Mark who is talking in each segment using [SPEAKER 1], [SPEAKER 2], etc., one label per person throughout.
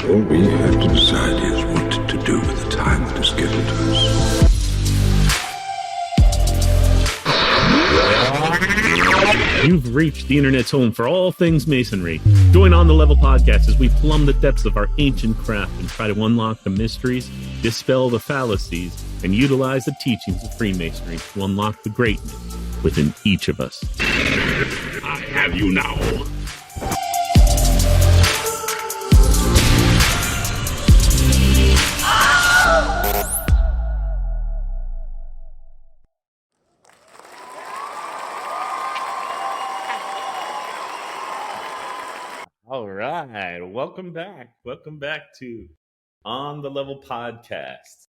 [SPEAKER 1] All we have to decide is what to do with the time that is given to us.
[SPEAKER 2] You've reached the internet's home for all things Masonry. Join On the Level podcast as we plumb the depths of our ancient craft and try to unlock the mysteries, dispel the fallacies, and utilize the teachings of Freemasonry to unlock the greatness within each of us. I have you now. All right, welcome back. Welcome back to On the Level podcast.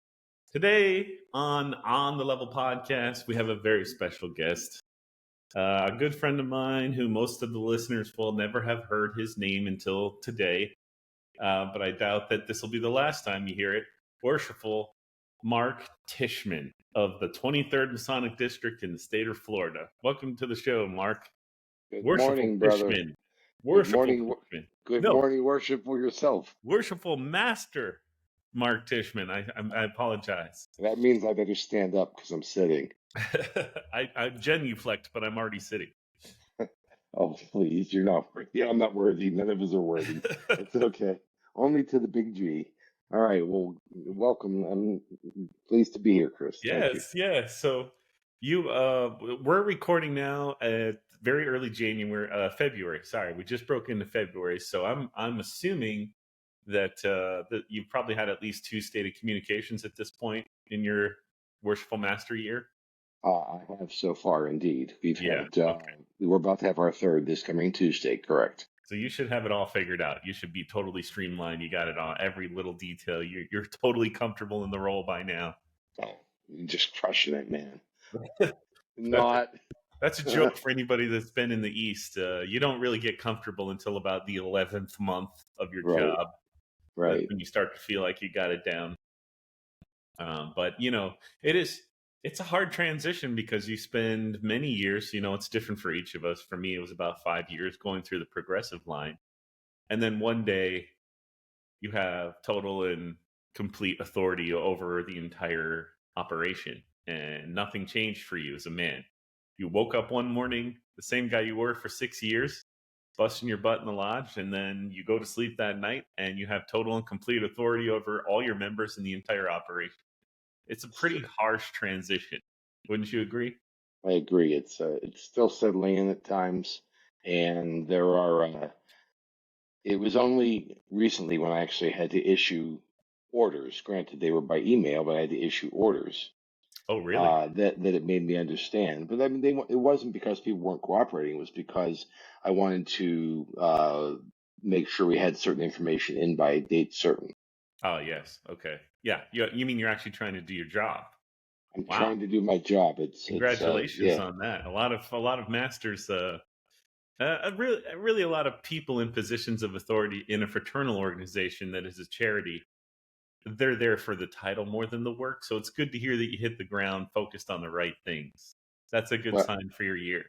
[SPEAKER 2] Today on the Level podcast, we have a very special guest, a good friend of mine who most of the listeners will never have heard his name until today, but I doubt that this will be the last time you hear it. Worshipful Mark Tishman of the 23rd Masonic District in the state of Florida. Welcome to the show, Mark.
[SPEAKER 3] Good
[SPEAKER 2] Worshipful
[SPEAKER 3] morning, brother.
[SPEAKER 2] Tishman.
[SPEAKER 3] Good morning, worship for yourself.
[SPEAKER 2] Worshipful Master Mark Tishman. I apologize.
[SPEAKER 3] That means I better stand up because I'm sitting.
[SPEAKER 2] I genuflect, but I'm already sitting.
[SPEAKER 3] Oh, please, you're not worthy. I'm not worthy. None of us are worthy. It's okay. Only to the big G. All right. Well, welcome. I'm pleased to be here, Chris.
[SPEAKER 2] Yes, yes. So we're recording now at very early February. Sorry, we just broke into February. So I'm assuming that you've probably had at least 2 stated communications at this point in your Worshipful Master year.
[SPEAKER 3] I have so far, indeed. We're about to have our third this coming Tuesday, correct?
[SPEAKER 2] So you should have it all figured out. You should be totally streamlined. You got it on every little detail. You're totally comfortable in the role by now.
[SPEAKER 3] Oh, you're just crushing it, man.
[SPEAKER 2] That's a joke for anybody that's been in the East. You don't really get comfortable until about the 11th month of your job.
[SPEAKER 3] Right.
[SPEAKER 2] That's when you start to feel like you got it down. But, it's a hard transition because you spend many years, it's different for each of us. For me, it was about 5 years going through the progressive line. And then one day you have total and complete authority over the entire operation. And nothing changed for you as a man. You woke up one morning, the same guy you were for 6 years, busting your butt in the lodge, and then you go to sleep that night and you have total and complete authority over all your members in the entire operation. It's a pretty harsh transition. Wouldn't you agree?
[SPEAKER 3] I agree. It's still settling in at times, and there are. It was only recently when I actually had to issue orders. Granted, they were by email, but I had to issue orders.
[SPEAKER 2] Oh, really?
[SPEAKER 3] That it made me understand. But I mean, it wasn't because people weren't cooperating. It was because I wanted to make sure we had certain information in by a date certain.
[SPEAKER 2] Oh, yes. Okay. Yeah. You mean you're actually trying to do your job?
[SPEAKER 3] I'm trying to do my job.
[SPEAKER 2] Congratulations on that. A lot of masters, really a lot of people in positions of authority in a fraternal organization that is a charity. They're there for the title more than the work. So it's good to hear that you hit the ground focused on the right things. That's a good sign for your year.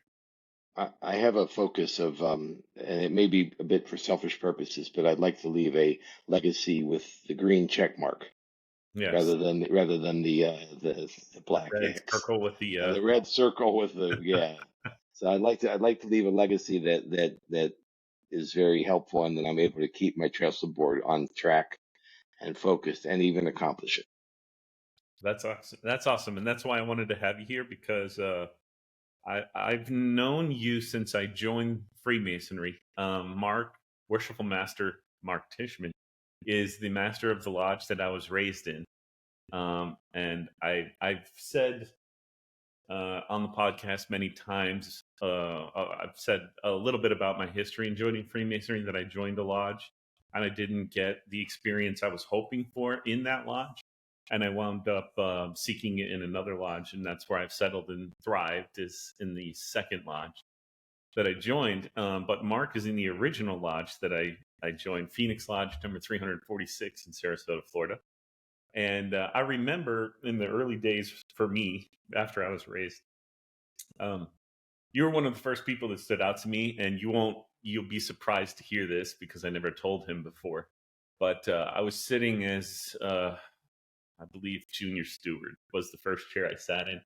[SPEAKER 3] I have a focus of, and it may be a bit for selfish purposes, but I'd like to leave a legacy with the green check mark,
[SPEAKER 2] yes,
[SPEAKER 3] rather than the black
[SPEAKER 2] red circle with
[SPEAKER 3] the red circle with the So I'd like to leave a legacy that is very helpful, and that I'm able to keep my trestle board on track and focused, and even accomplish it.
[SPEAKER 2] That's awesome. That's awesome, and that's why I wanted to have you here, because I've known you since I joined Freemasonry. Worshipful Master Mark Tishman is the master of the lodge that I was raised in, and I've said on the podcast many times. I've said a little bit about my history in joining Freemasonry, that I joined a lodge and I didn't get the experience I was hoping for in that lodge. And I wound up seeking it in another lodge, and that's where I've settled and thrived, is in the second lodge that I joined. But Mark is in the original lodge that I joined, Phoenix Lodge number 346 in Sarasota, Florida. And I remember in the early days for me, after I was raised, you were one of the first people that stood out to me, and you'll be surprised to hear this because I never told him before. But I was sitting as, I believe, junior steward was the first chair I sat in.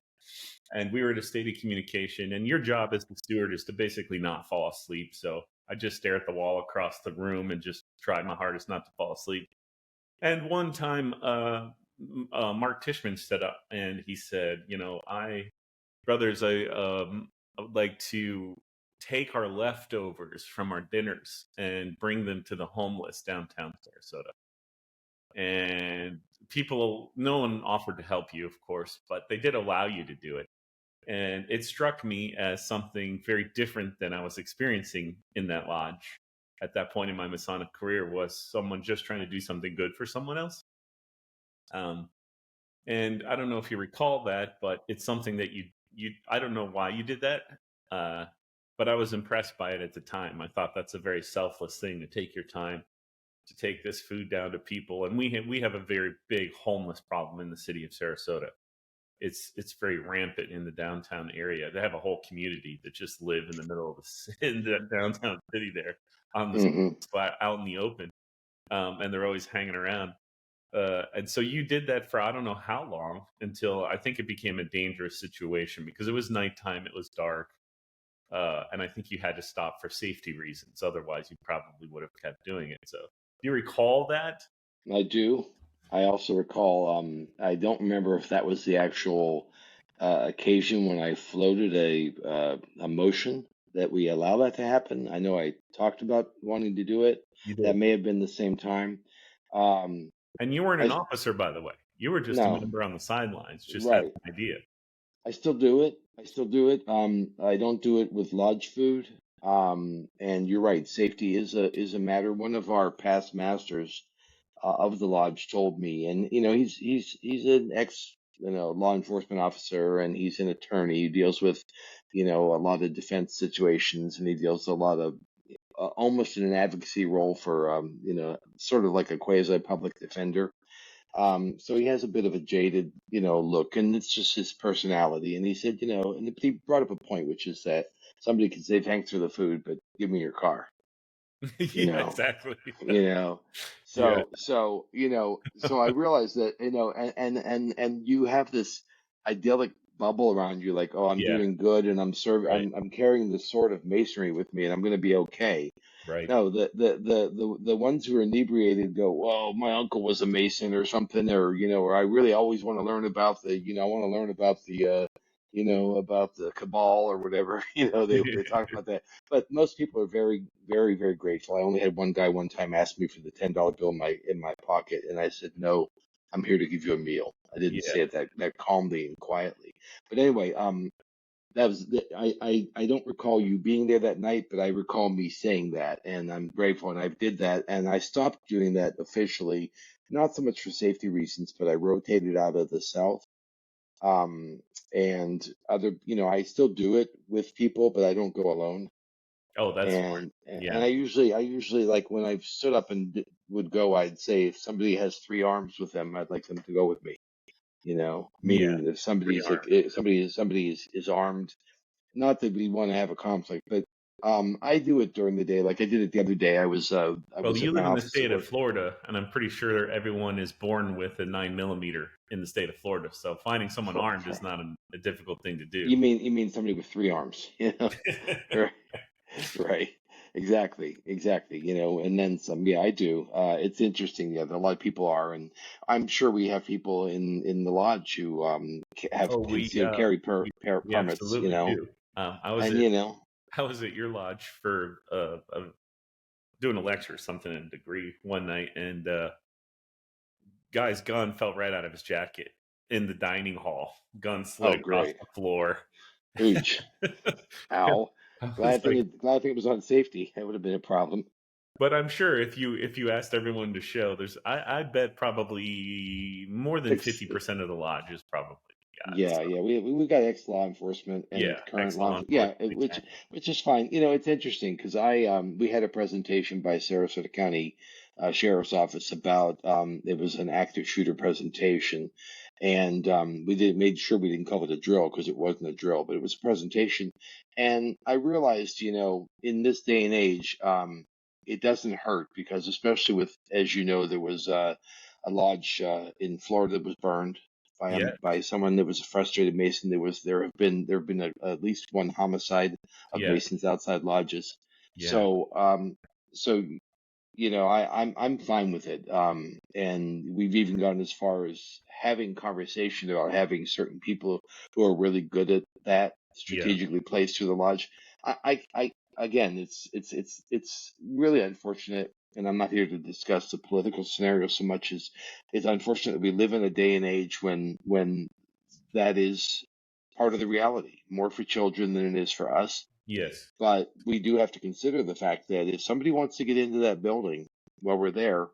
[SPEAKER 2] And we were at a state of communication. And your job as the steward is to basically not fall asleep. So I just stare at the wall across the room and just try my hardest not to fall asleep. And one time, Mark Tishman stood up and he said, brothers, I would like to take our leftovers from our dinners and bring them to the homeless downtown Sarasota. And no one offered to help you, of course, but they did allow you to do it. And it struck me as something very different than I was experiencing in that lodge at that point in my Masonic career, was someone just trying to do something good for someone else. And I don't know if you recall that, but it's something that I don't know why you did that, but I was impressed by it at the time. I thought that's a very selfless thing, to take your time to take this food down to people. And we have a very big homeless problem in the city of Sarasota. It's very rampant in the downtown area. They have a whole community that just live in the middle of in the downtown city there on the spot out in the open, and they're always hanging around. And so you did that for I don't know how long, until I think it became a dangerous situation because it was nighttime, it was dark, and I think you had to stop for safety reasons. Otherwise, you probably would have kept doing it. So, do you recall that?
[SPEAKER 3] I do. I also recall, I don't remember if that was the actual occasion when I floated a motion that we allow that to happen. I know I talked about wanting to do it.
[SPEAKER 2] You did.
[SPEAKER 3] That may have been the same time.
[SPEAKER 2] And you weren't an officer, by the way. You were just a
[SPEAKER 3] No,
[SPEAKER 2] member on the sidelines, just had
[SPEAKER 3] right.
[SPEAKER 2] an idea.
[SPEAKER 3] I still do it. I still do it. I don't do it with lodge food. And you're right. Safety is a matter. One of our past masters of the lodge told me, and he's an ex law enforcement officer, and he's an attorney. He deals with a lot of defense situations, and he deals a lot of almost in an advocacy role for sort of like a quasi public defender. So he has a bit of a jaded, look, and it's just his personality. And he said, and he brought up a point, which is that somebody can say thanks for the food, but give me your car,
[SPEAKER 2] Yeah, exactly.
[SPEAKER 3] Yeah. So I realized that, and you have this idyllic bubble around you, like, oh, I'm
[SPEAKER 2] Yeah,
[SPEAKER 3] doing good, and I'm serving,
[SPEAKER 2] right,
[SPEAKER 3] I'm carrying the sword of masonry with me, and I'm going to be okay.
[SPEAKER 2] right.
[SPEAKER 3] No, the ones who are inebriated go, well, my uncle was a Mason or something, or I really always want to learn about I want to learn about about the cabal or whatever. They talk about that. But most people are very, very, very grateful. I only had one guy one time ask me for the $10 bill in my pocket, and I said, no, I'm here to give you a meal. I didn't
[SPEAKER 2] Yeah,
[SPEAKER 3] say it that calmly and quietly. But anyway, I don't recall you being there that night, but I recall me saying that, and I'm grateful, and I did that, and I stopped doing that officially, not so much for safety reasons, but I rotated out of the South, um, and I still do it with people, but I don't go alone,
[SPEAKER 2] oh, that's smart.
[SPEAKER 3] and
[SPEAKER 2] Yeah,
[SPEAKER 3] I usually like when I've stood up and would go, I'd say if somebody has three arms with them, I'd like them to go with me.
[SPEAKER 2] yeah.
[SPEAKER 3] Meaning if
[SPEAKER 2] Three
[SPEAKER 3] somebody's like
[SPEAKER 2] arms.
[SPEAKER 3] if somebody is armed. Not that we want to have a conflict, but I do it during the day. Like I did it the other day. I
[SPEAKER 2] Well,
[SPEAKER 3] was
[SPEAKER 2] you
[SPEAKER 3] at my
[SPEAKER 2] live in the
[SPEAKER 3] office at
[SPEAKER 2] state of
[SPEAKER 3] work.
[SPEAKER 2] Florida, and I'm pretty sure everyone is born with a 9mm in the state of Florida. So finding someone
[SPEAKER 3] For,
[SPEAKER 2] armed
[SPEAKER 3] for
[SPEAKER 2] is not a difficult thing to do.
[SPEAKER 3] you mean somebody with three arms? Right, right. Exactly. And then some. Yeah, I do. It's interesting. Yeah, a lot of people are, and I'm sure we have people in the lodge who have
[SPEAKER 2] Oh,
[SPEAKER 3] kids, carry
[SPEAKER 2] we
[SPEAKER 3] permits,
[SPEAKER 2] absolutely do.
[SPEAKER 3] and
[SPEAKER 2] I was at your lodge for doing a lecture or something in a degree one night, and guy's gun fell right out of his jacket in the dining hall. Gun slid
[SPEAKER 3] oh,
[SPEAKER 2] across
[SPEAKER 3] great.
[SPEAKER 2] the floor.
[SPEAKER 3] Ooch. Ow.
[SPEAKER 2] I was like,
[SPEAKER 3] Glad thing it was on safety. That would have been a problem.
[SPEAKER 2] but I'm sure if you asked everyone to show, I bet probably more than
[SPEAKER 3] It's
[SPEAKER 2] 50% of the lodge is probably
[SPEAKER 3] Yeah,
[SPEAKER 2] so
[SPEAKER 3] yeah. We got ex law enforcement and
[SPEAKER 2] yeah,
[SPEAKER 3] current
[SPEAKER 2] ex
[SPEAKER 3] law
[SPEAKER 2] law
[SPEAKER 3] enforcement. Yeah,
[SPEAKER 2] enforcement exactly.
[SPEAKER 3] which is fine. It's interesting because we had a presentation by Sarasota County Sheriff's Office about it was an active shooter presentation, and we made sure we didn't call it a drill because it wasn't a drill, but it was a presentation. And I realized, in this day and age, it doesn't hurt because, especially with, as you know, there was a lodge in Florida that was burned
[SPEAKER 2] Yeah,
[SPEAKER 3] by someone that was a frustrated Mason. There have been at least one homicide of
[SPEAKER 2] yeah,
[SPEAKER 3] Masons outside lodges.
[SPEAKER 2] yeah,
[SPEAKER 3] So I'm fine with it. And we've even gone as far as having conversation about having certain people who are really good at that
[SPEAKER 2] yeah,
[SPEAKER 3] strategically placed through the lodge. Again, it's really unfortunate, and I'm not here to discuss the political scenario so much as it's unfortunate that we live in a day and age when that is part of the reality, more for children than it is for us.
[SPEAKER 2] yes,
[SPEAKER 3] But we do have to consider the fact that if somebody wants to get into that building while we're there,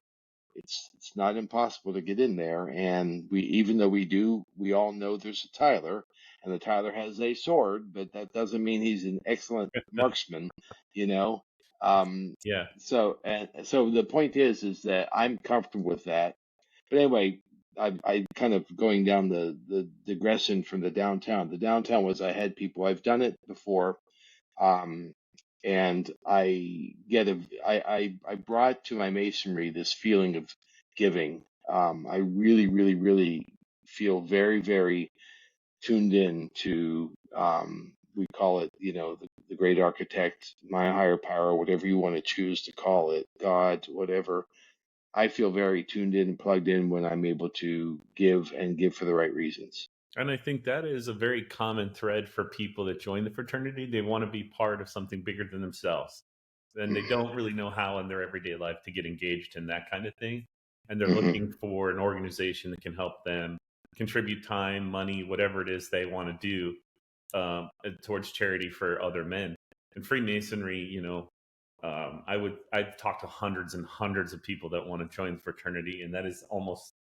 [SPEAKER 3] it's not impossible to get in there. And even though we all know there's a Tyler, and the Tyler has a sword, but that doesn't mean he's an excellent marksman, you know. Um,
[SPEAKER 2] yeah.
[SPEAKER 3] so the point is that I'm comfortable with that. But anyway, I kind of going down the digression from the downtown. The downtown was I had people, I've done it before, um, and I brought to my masonry this feeling of giving. I really, really, really feel very, very tuned in to, we call it, the great architect, my higher power, whatever you want to choose to call it, God, whatever. I feel very tuned in and plugged in when I'm able to give and give for the right reasons.
[SPEAKER 2] And I think that is a very common thread for people that join the fraternity. They want to be part of something bigger than themselves. And they don't really know how in their everyday life to get engaged in that kind of thing. And they're
[SPEAKER 3] Hmm.
[SPEAKER 2] looking for an organization that can help them contribute time, money, whatever it is they want to do towards charity for other men. And Freemasonry, I've talked to hundreds and hundreds of people that want to join the fraternity, and that is almost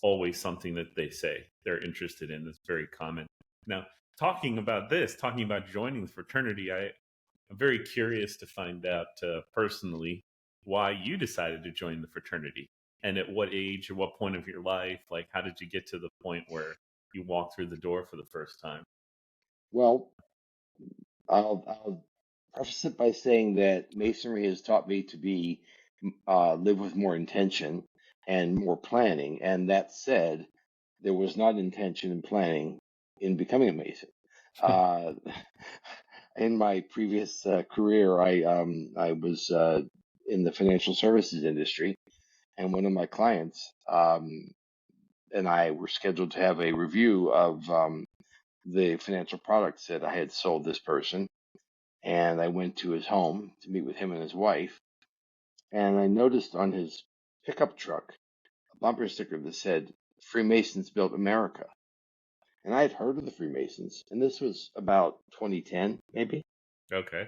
[SPEAKER 2] always something that they say they're interested in. That's very common. Now, talking about joining the fraternity, I'm very curious to find out personally why you decided to join the fraternity and at what age or what point of your life. Like, how did you get to the point where you walked through the door for the first time?
[SPEAKER 3] Well, I'll preface it by saying that Masonry has taught me to live with more intention and more planning. And that said, there was not intention and planning in becoming a Mason. Uh, in my previous career, I was in the financial services industry, and one of my clients and I were scheduled to have a review of the financial products that I had sold this person. And I went to his home to meet with him and his wife. And I noticed on his pickup truck a bumper sticker that said, Freemasons built America. And I had heard of the Freemasons, and this was about 2010, maybe.
[SPEAKER 2] Okay.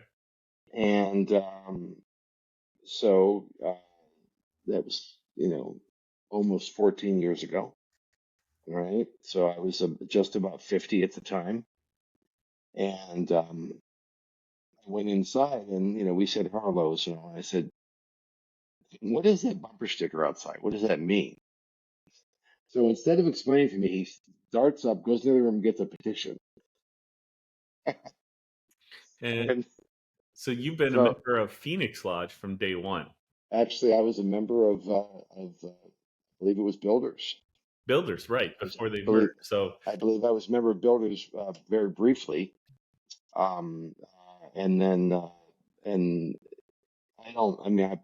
[SPEAKER 3] And so that was, almost 14 years ago, right? So I was just about 50 at the time. And I went inside and, we said hellos, and I said, what is that bumper sticker outside? What does that mean? So instead of explaining to me, he starts up, goes to the other room, gets a petition.
[SPEAKER 2] And
[SPEAKER 3] And
[SPEAKER 2] so you've been a
[SPEAKER 3] so
[SPEAKER 2] member of Phoenix Lodge from day one.
[SPEAKER 3] actually, I was a member I believe it was Builders.
[SPEAKER 2] Builders, right,
[SPEAKER 3] I was,
[SPEAKER 2] before they
[SPEAKER 3] believe,
[SPEAKER 2] merged. So,
[SPEAKER 3] I believe I was a member of Builders very briefly. And then, and I mean,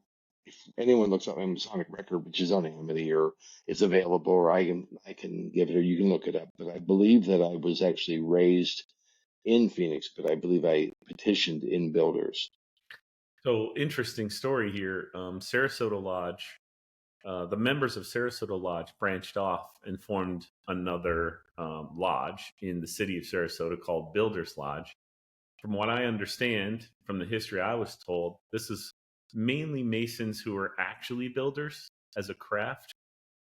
[SPEAKER 3] if anyone looks up my Masonic record, which is on Amity or it's available, or I can give it, or you can look it up. But I believe that I was actually raised in Phoenix, but I believe I petitioned in Builders.
[SPEAKER 2] so interesting story here. Sarasota Lodge, the members of Sarasota Lodge branched off and formed another lodge in the city of Sarasota called Builders Lodge. From what I understand from the history I was told, this is mainly Masons who are actually builders as a craft.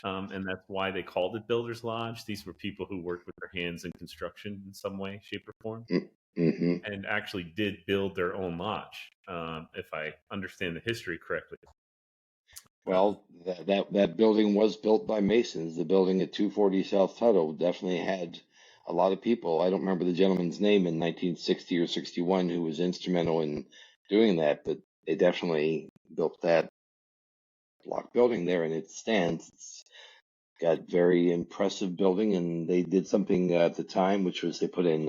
[SPEAKER 2] And that's why they called it Builders Lodge. These were people who worked with their hands in construction in some way, shape, or form,
[SPEAKER 3] Mm-hmm.
[SPEAKER 2] and actually did build their own lodge, if I understand the history correctly.
[SPEAKER 3] Well, that building was built by Masons. The building at 240 South Tuttle definitely had a lot of people. I don't remember the gentleman's name in 1960 or 61 who was instrumental in doing that, but they definitely built that block building there, and it stands. It's got very impressive building, and they did something at the time, which was they put in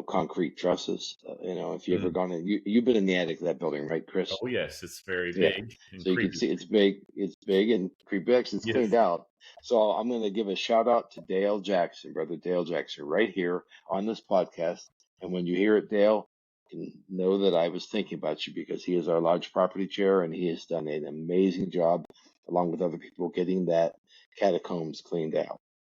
[SPEAKER 3] concrete trusses. If you ever
[SPEAKER 2] Mm.
[SPEAKER 3] gone in, you've been in the attic of that building, right, Chris?
[SPEAKER 2] Oh yes, it's very
[SPEAKER 3] Yeah.
[SPEAKER 2] big and
[SPEAKER 3] So you can
[SPEAKER 2] creepy.
[SPEAKER 3] see it's big. It's big and creepy. It's
[SPEAKER 2] Yes,
[SPEAKER 3] cleaned out. So I'm going to give a shout out to Dale Jackson, brother Dale Jackson, right here on this podcast. And when you hear it, Dale, you can know that I was thinking about you because he is our lodge property chair and he has done an amazing job, along with other people, getting that catacombs cleaned out.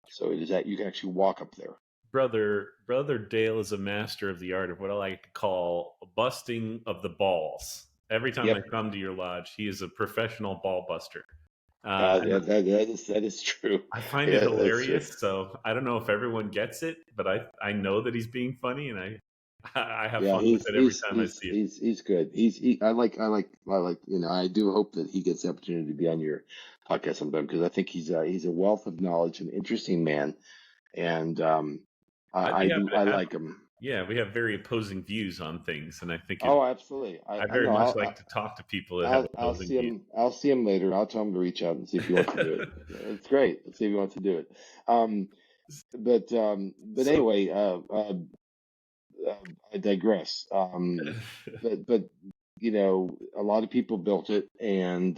[SPEAKER 3] So it is that you can actually walk up there.
[SPEAKER 2] brother Dale is a master of the art of what I like to call busting of the balls. Every time I
[SPEAKER 3] Yep.
[SPEAKER 2] come to your lodge, he is a professional ball buster. And
[SPEAKER 3] Yeah, that is true.
[SPEAKER 2] I find it
[SPEAKER 3] Yeah, that's true.
[SPEAKER 2] hilarious. So I don't know if everyone gets it, but I know that he's being funny, and I have
[SPEAKER 3] Yeah,
[SPEAKER 2] fun with
[SPEAKER 3] he's
[SPEAKER 2] it every
[SPEAKER 3] he's
[SPEAKER 2] time I
[SPEAKER 3] he's
[SPEAKER 2] see it.
[SPEAKER 3] he's good. I like. I do hope that he gets the opportunity to be on your podcast sometime because I think he's a wealth of knowledge, an interesting man, and
[SPEAKER 2] We happen
[SPEAKER 3] I
[SPEAKER 2] to have,
[SPEAKER 3] like him.
[SPEAKER 2] yeah, we have very opposing views on things, and I think
[SPEAKER 3] Oh, absolutely.
[SPEAKER 2] I
[SPEAKER 3] I
[SPEAKER 2] very
[SPEAKER 3] know.
[SPEAKER 2] much like to talk to people that have
[SPEAKER 3] I'll
[SPEAKER 2] opposing
[SPEAKER 3] see
[SPEAKER 2] views.
[SPEAKER 3] him. I'll see him later. I'll tell him to reach out and see if he wants to do it. It's great. Let's see if he wants to do it. Um, but
[SPEAKER 2] So,
[SPEAKER 3] anyway, I digress. But a lot of people built it, and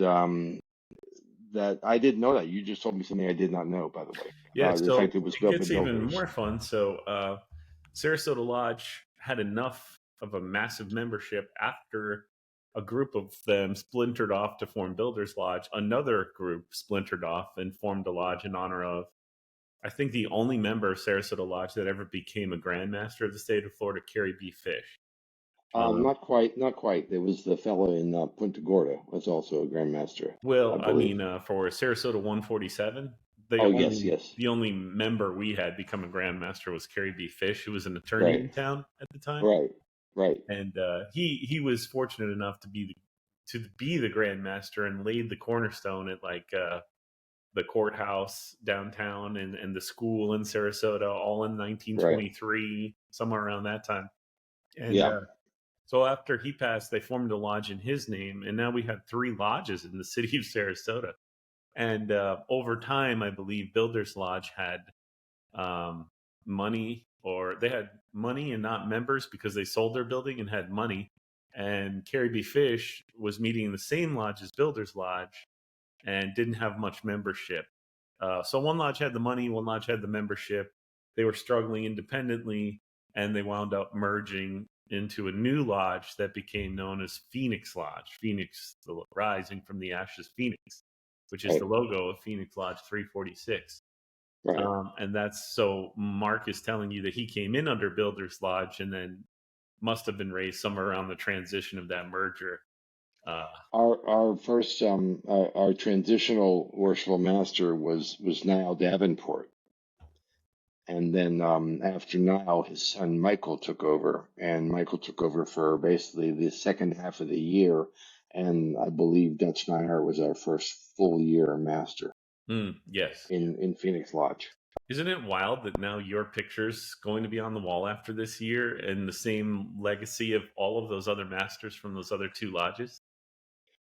[SPEAKER 3] that I didn't know that. You just told me something I did not know, by the way.
[SPEAKER 2] yeah,
[SPEAKER 3] The
[SPEAKER 2] so
[SPEAKER 3] fact it was
[SPEAKER 2] it
[SPEAKER 3] built by
[SPEAKER 2] gets even
[SPEAKER 3] builders.
[SPEAKER 2] more fun. So, Sarasota Lodge had enough of a massive membership after a group of them splintered off to form Builders Lodge. Another group splintered off and formed a lodge in honor of, I think, the only member of Sarasota Lodge that ever became a Grand Master of the state of Florida, Carrie B. Fish.
[SPEAKER 3] Not quite, not quite. There was the fellow in Punta Gorda was also a grandmaster, I
[SPEAKER 2] Well, I
[SPEAKER 3] believe.
[SPEAKER 2] mean, for Sarasota 147,
[SPEAKER 3] Oh, yes, yes.
[SPEAKER 2] the only member we had become a grandmaster was Carrie B. Fish, who was an attorney
[SPEAKER 3] Right,
[SPEAKER 2] in town at the time,
[SPEAKER 3] right, right,
[SPEAKER 2] and he was fortunate enough to be the grandmaster and laid the cornerstone at the courthouse downtown and the school in Sarasota, all in
[SPEAKER 3] right.
[SPEAKER 2] 1923, somewhere around that time, and
[SPEAKER 3] Yeah.
[SPEAKER 2] so after he passed, they formed a lodge in his name, and now we had 3 lodges in the city of Sarasota. And over time, I believe Builders Lodge had money, or they had money and not members because they sold their building and had money. And Carrie B. Fish was meeting in the same lodge as Builders Lodge and didn't have much membership. So one lodge had the money, one lodge had the membership. They were struggling independently, and they wound up merging into a new lodge that became known as Phoenix Lodge. Phoenix, the rising from the ashes, Phoenix, which is
[SPEAKER 3] Right,
[SPEAKER 2] the logo of Phoenix Lodge 346.
[SPEAKER 3] right.
[SPEAKER 2] And that's so Mark is telling you that he came in under Builders Lodge and then must have been raised somewhere around the transition of that merger.
[SPEAKER 3] Our first our transitional worshipful master was Niall Davenport, and then after Niall, his son Michael took over, and Michael took over for basically the second half of the year, and I believe Dutch Nyer was our first full year master
[SPEAKER 2] Yes.
[SPEAKER 3] in Phoenix Lodge.
[SPEAKER 2] Isn't it wild that now your picture's going to be on the wall after this year and the same legacy of all of those other masters from those other 2 lodges?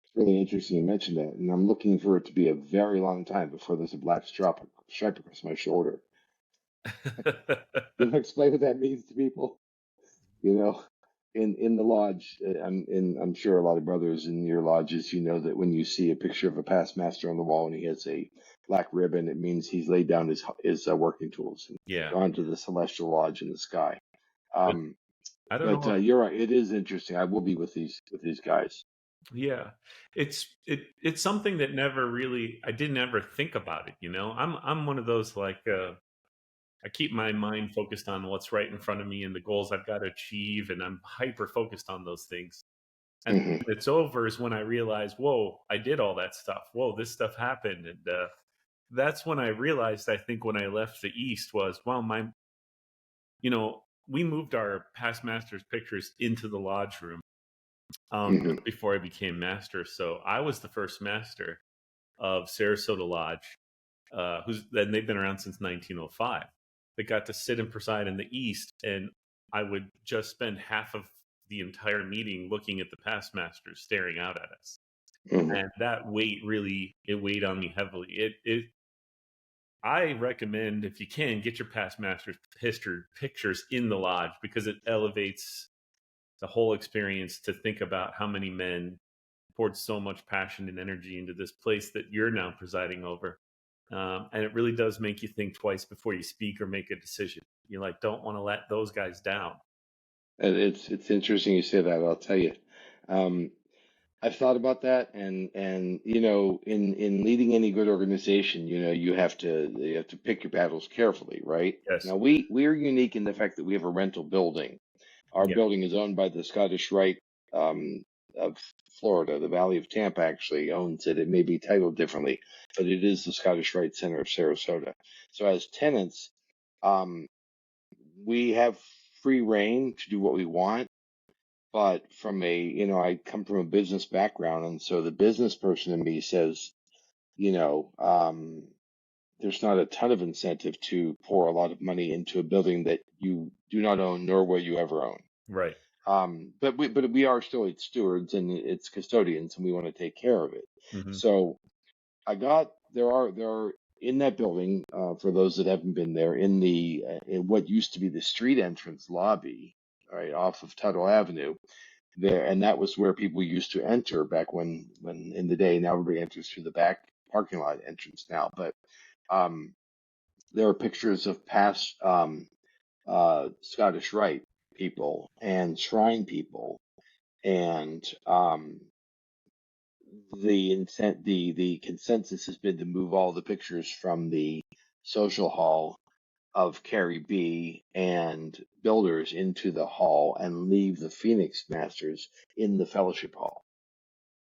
[SPEAKER 3] It's really interesting you mentioned that, and I'm looking for it to be a very long time before there's a black stripe across my shoulder. You know, explain what that means to people. You know, in the lodge, I'm sure a lot of brothers in your lodges, that when you see a picture of a past master on the wall and he has a black ribbon, it means he's laid down his working tools and
[SPEAKER 2] Yeah.
[SPEAKER 3] gone to the celestial lodge in the sky.
[SPEAKER 2] But I don't know.
[SPEAKER 3] You're right. It is interesting. I will be with these guys.
[SPEAKER 2] Yeah. It's something that never really, I didn't ever think about it, I'm one of those I keep my mind focused on what's right in front of me and the goals I've got to achieve, and I'm hyper focused on those things. And
[SPEAKER 3] Hmm.
[SPEAKER 2] when it's over is when I realize, whoa, I did all that stuff. Whoa, this stuff happened. And that's when I realized, I think, when I left the East was, well, we moved our past masters pictures into the lodge room
[SPEAKER 3] Hmm.
[SPEAKER 2] before I became master. So I was the first master of Sarasota Lodge, and they've been around since 1905. They got to sit and preside in the East, and I would just spend half of the entire meeting looking at the past masters staring out at us.
[SPEAKER 3] Mhm.
[SPEAKER 2] And that weight really, it weighed on me heavily. I recommend, if you can, get your past masters history pictures in the lodge, because it elevates the whole experience to think about how many men poured so much passion and energy into this place that you're now presiding over. And it really does make you think twice before you speak or make a decision. You like don't want to let those guys down.
[SPEAKER 3] And it's interesting you say that. I'll tell you. Um, I've thought about that, and in leading any good organization, you have to pick your battles carefully, right?
[SPEAKER 2] Yes.
[SPEAKER 3] Now we are unique in the fact that we have a rental building. Our
[SPEAKER 2] Yeah.
[SPEAKER 3] building is owned by the Scottish Rite of Florida. The Valley of Tampa actually owns it. It may be titled differently, but it is the Scottish Rite Center of Sarasota. So as tenants, um, we have free reign to do what we want. But I come from a business background, and so the business person in me says, you know, um, there's not a ton of incentive to pour a lot of money into a building that you do not own, nor will you ever own.
[SPEAKER 2] Right.
[SPEAKER 3] But we are still its stewards and its custodians, and we want to take care of it.
[SPEAKER 2] Hmm.
[SPEAKER 3] So there are in that building, for those that haven't been there, in what used to be the street entrance lobby, right off of Tuttle Avenue there, and that was where people used to enter back when in the day. Now everybody enters through the back parking lot entrance now, but um, there are pictures of past Scottish Rite people and shrine people, and the consensus has been to move all the pictures from the social hall of Carrie B and builders into the hall and leave the Phoenix Masters in the fellowship hall.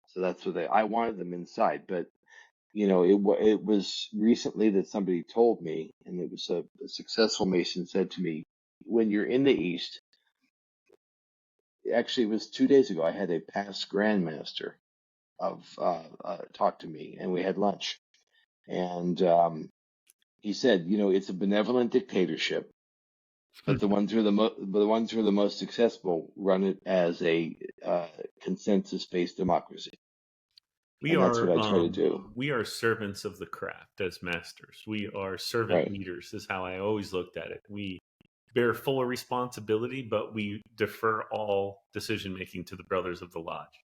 [SPEAKER 3] So that's what I wanted them inside, but it was recently that somebody told me, and it was a successful Mason said to me, when you're in the East, actually it was 2 days ago, I had a past Grandmaster of talk to me, and we had lunch, and he said, it's a benevolent dictatorship, but the ones who are the most successful run it as a consensus-based democracy,
[SPEAKER 2] We
[SPEAKER 3] and that's what
[SPEAKER 2] are
[SPEAKER 3] I try to do.
[SPEAKER 2] we are servants of the craft as masters. We are servant
[SPEAKER 3] Right,
[SPEAKER 2] leaders is how I always looked at it. We bear full responsibility, but we defer all decision making to the brothers of the lodge.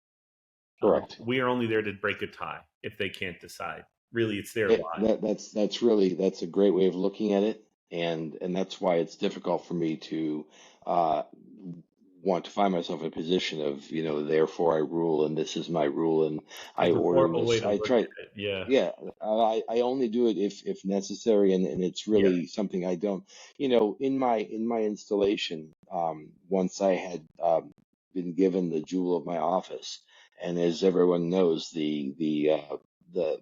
[SPEAKER 3] correct.
[SPEAKER 2] We are only there to break a tie if they can't decide. Really, it's their
[SPEAKER 3] It,
[SPEAKER 2] lot.
[SPEAKER 3] that that's a great way of looking at it, and that's why it's difficult for me to uh, want to find myself in a position of therefore I rule and this is my rule and I
[SPEAKER 2] It's a
[SPEAKER 3] order
[SPEAKER 2] horrible way
[SPEAKER 3] this.
[SPEAKER 2] to
[SPEAKER 3] I
[SPEAKER 2] look
[SPEAKER 3] try,
[SPEAKER 2] at it. Yeah.
[SPEAKER 3] yeah, I only do it if necessary, and it's
[SPEAKER 2] Yeah.
[SPEAKER 3] really something I don't. In my installation, once I had been given the jewel of my office, and as everyone knows, the the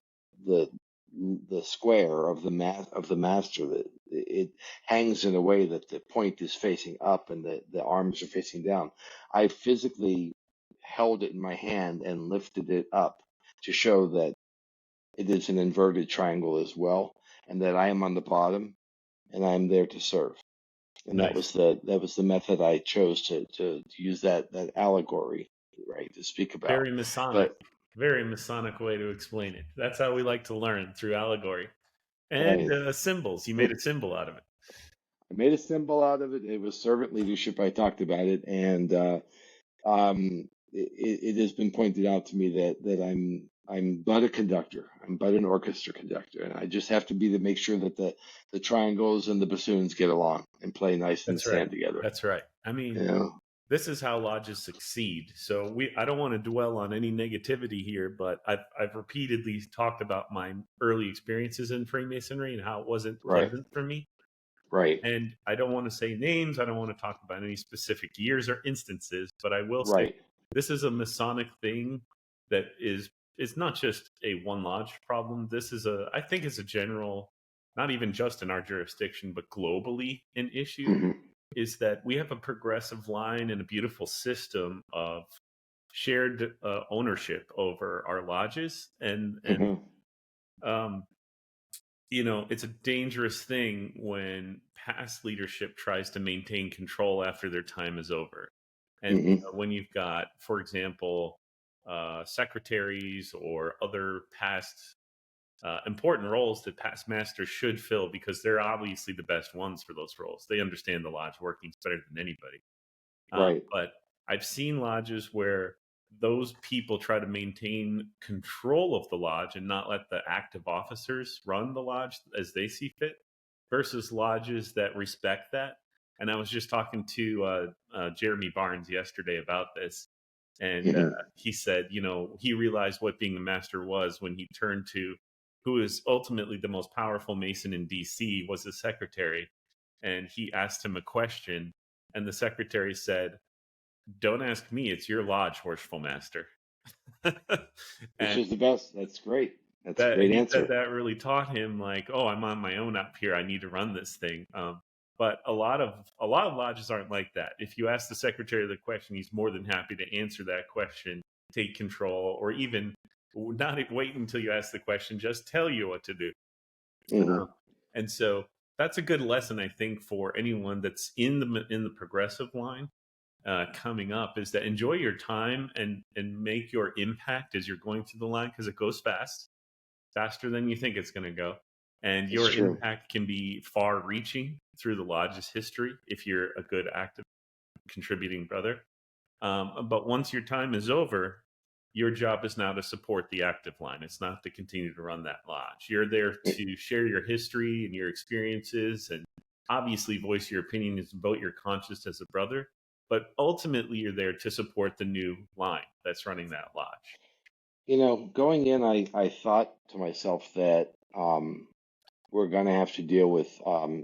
[SPEAKER 3] the square of the master, that it hangs in a way that the point is facing up and the arms are facing down. I physically held it in my hand and lifted it up to show that it is an inverted triangle as well, and that I am on the bottom and I am there to serve. And that
[SPEAKER 2] Nice.
[SPEAKER 3] was the method I chose to use that allegory, right, to speak about.
[SPEAKER 2] Very Masonic.
[SPEAKER 3] But
[SPEAKER 2] Very Masonic way to explain it. That's how we like to learn, through allegory and
[SPEAKER 3] I
[SPEAKER 2] symbols. You made a symbol out of it.
[SPEAKER 3] made a symbol out of it. It was servant leadership. I talked about it, and it has been pointed out to me that I'm but a conductor. I'm but an orchestra conductor, and I just have to be to make sure that the triangles and the bassoons get along and play nice in the
[SPEAKER 2] That's right.
[SPEAKER 3] stand together.
[SPEAKER 2] That's right. I
[SPEAKER 3] You
[SPEAKER 2] mean,
[SPEAKER 3] know,
[SPEAKER 2] this is how lodges succeed. So I don't want to dwell on any negativity here, but I've repeatedly talked about my early experiences in Freemasonry and how it wasn't
[SPEAKER 3] right,
[SPEAKER 2] pleasant for me.
[SPEAKER 3] right,
[SPEAKER 2] And I don't want to say names. I don't want to talk about any specific years or instances, but I will say
[SPEAKER 3] right.
[SPEAKER 2] this is a Masonic thing that is, it's not just a one lodge problem. This is I think it's a general, not even just in our jurisdiction, but globally an issue,
[SPEAKER 3] Hmm.
[SPEAKER 2] is that we have a progressive line and a beautiful system of shared ownership over our lodges, and
[SPEAKER 3] Hmm.
[SPEAKER 2] um, it's a dangerous thing when past leadership tries to maintain control after their time is over. And
[SPEAKER 3] Hmm.
[SPEAKER 2] when you've got, for example, secretaries or other past important roles that past masters should fill, because they're obviously the best ones for those roles. They understand the lodge workings better than anybody.
[SPEAKER 3] Right.
[SPEAKER 2] But I've seen lodges where those people try to maintain control of the lodge and not let the active officers run the lodge as they see fit, versus lodges that respect that. And I was just talking to Jeremy Barnes yesterday about this. And
[SPEAKER 3] Hmm.
[SPEAKER 2] he said, he realized what being a master was when he turned to who is ultimately the most powerful Mason in DC, was his secretary. And he asked him a question, and the secretary said, "Don't ask me, it's your lodge, Worshipful Master."
[SPEAKER 3] Which
[SPEAKER 2] And
[SPEAKER 3] is the best. That's great. That's a
[SPEAKER 2] that
[SPEAKER 3] great
[SPEAKER 2] he said
[SPEAKER 3] answer.
[SPEAKER 2] that really taught him, like, oh, I'm on my own up here, I need to run this thing. But a lot of lodges aren't like that. If you ask the secretary the question, he's more than happy to answer that question, take control, or even not wait until you ask the question, just tell you what to do.
[SPEAKER 3] Hmm.
[SPEAKER 2] And so that's a good lesson, I think, for anyone that's in the progressive line coming up, is that enjoy your time and make your impact as you're going through the line, because it goes fast, faster than you think it's going to go. And
[SPEAKER 3] It's
[SPEAKER 2] your
[SPEAKER 3] true.
[SPEAKER 2] impact can be far reaching through the lodge's history if you're a good, active, contributing brother. But once your time is over, your job is now to support the active line. It's not to continue to run that lodge. You're there to share your history and your experiences, and obviously voice your opinions and vote your conscience as a brother. But ultimately, you're there to support the new line that's running that lodge.
[SPEAKER 3] Going in, I thought to myself that we're going to have to deal with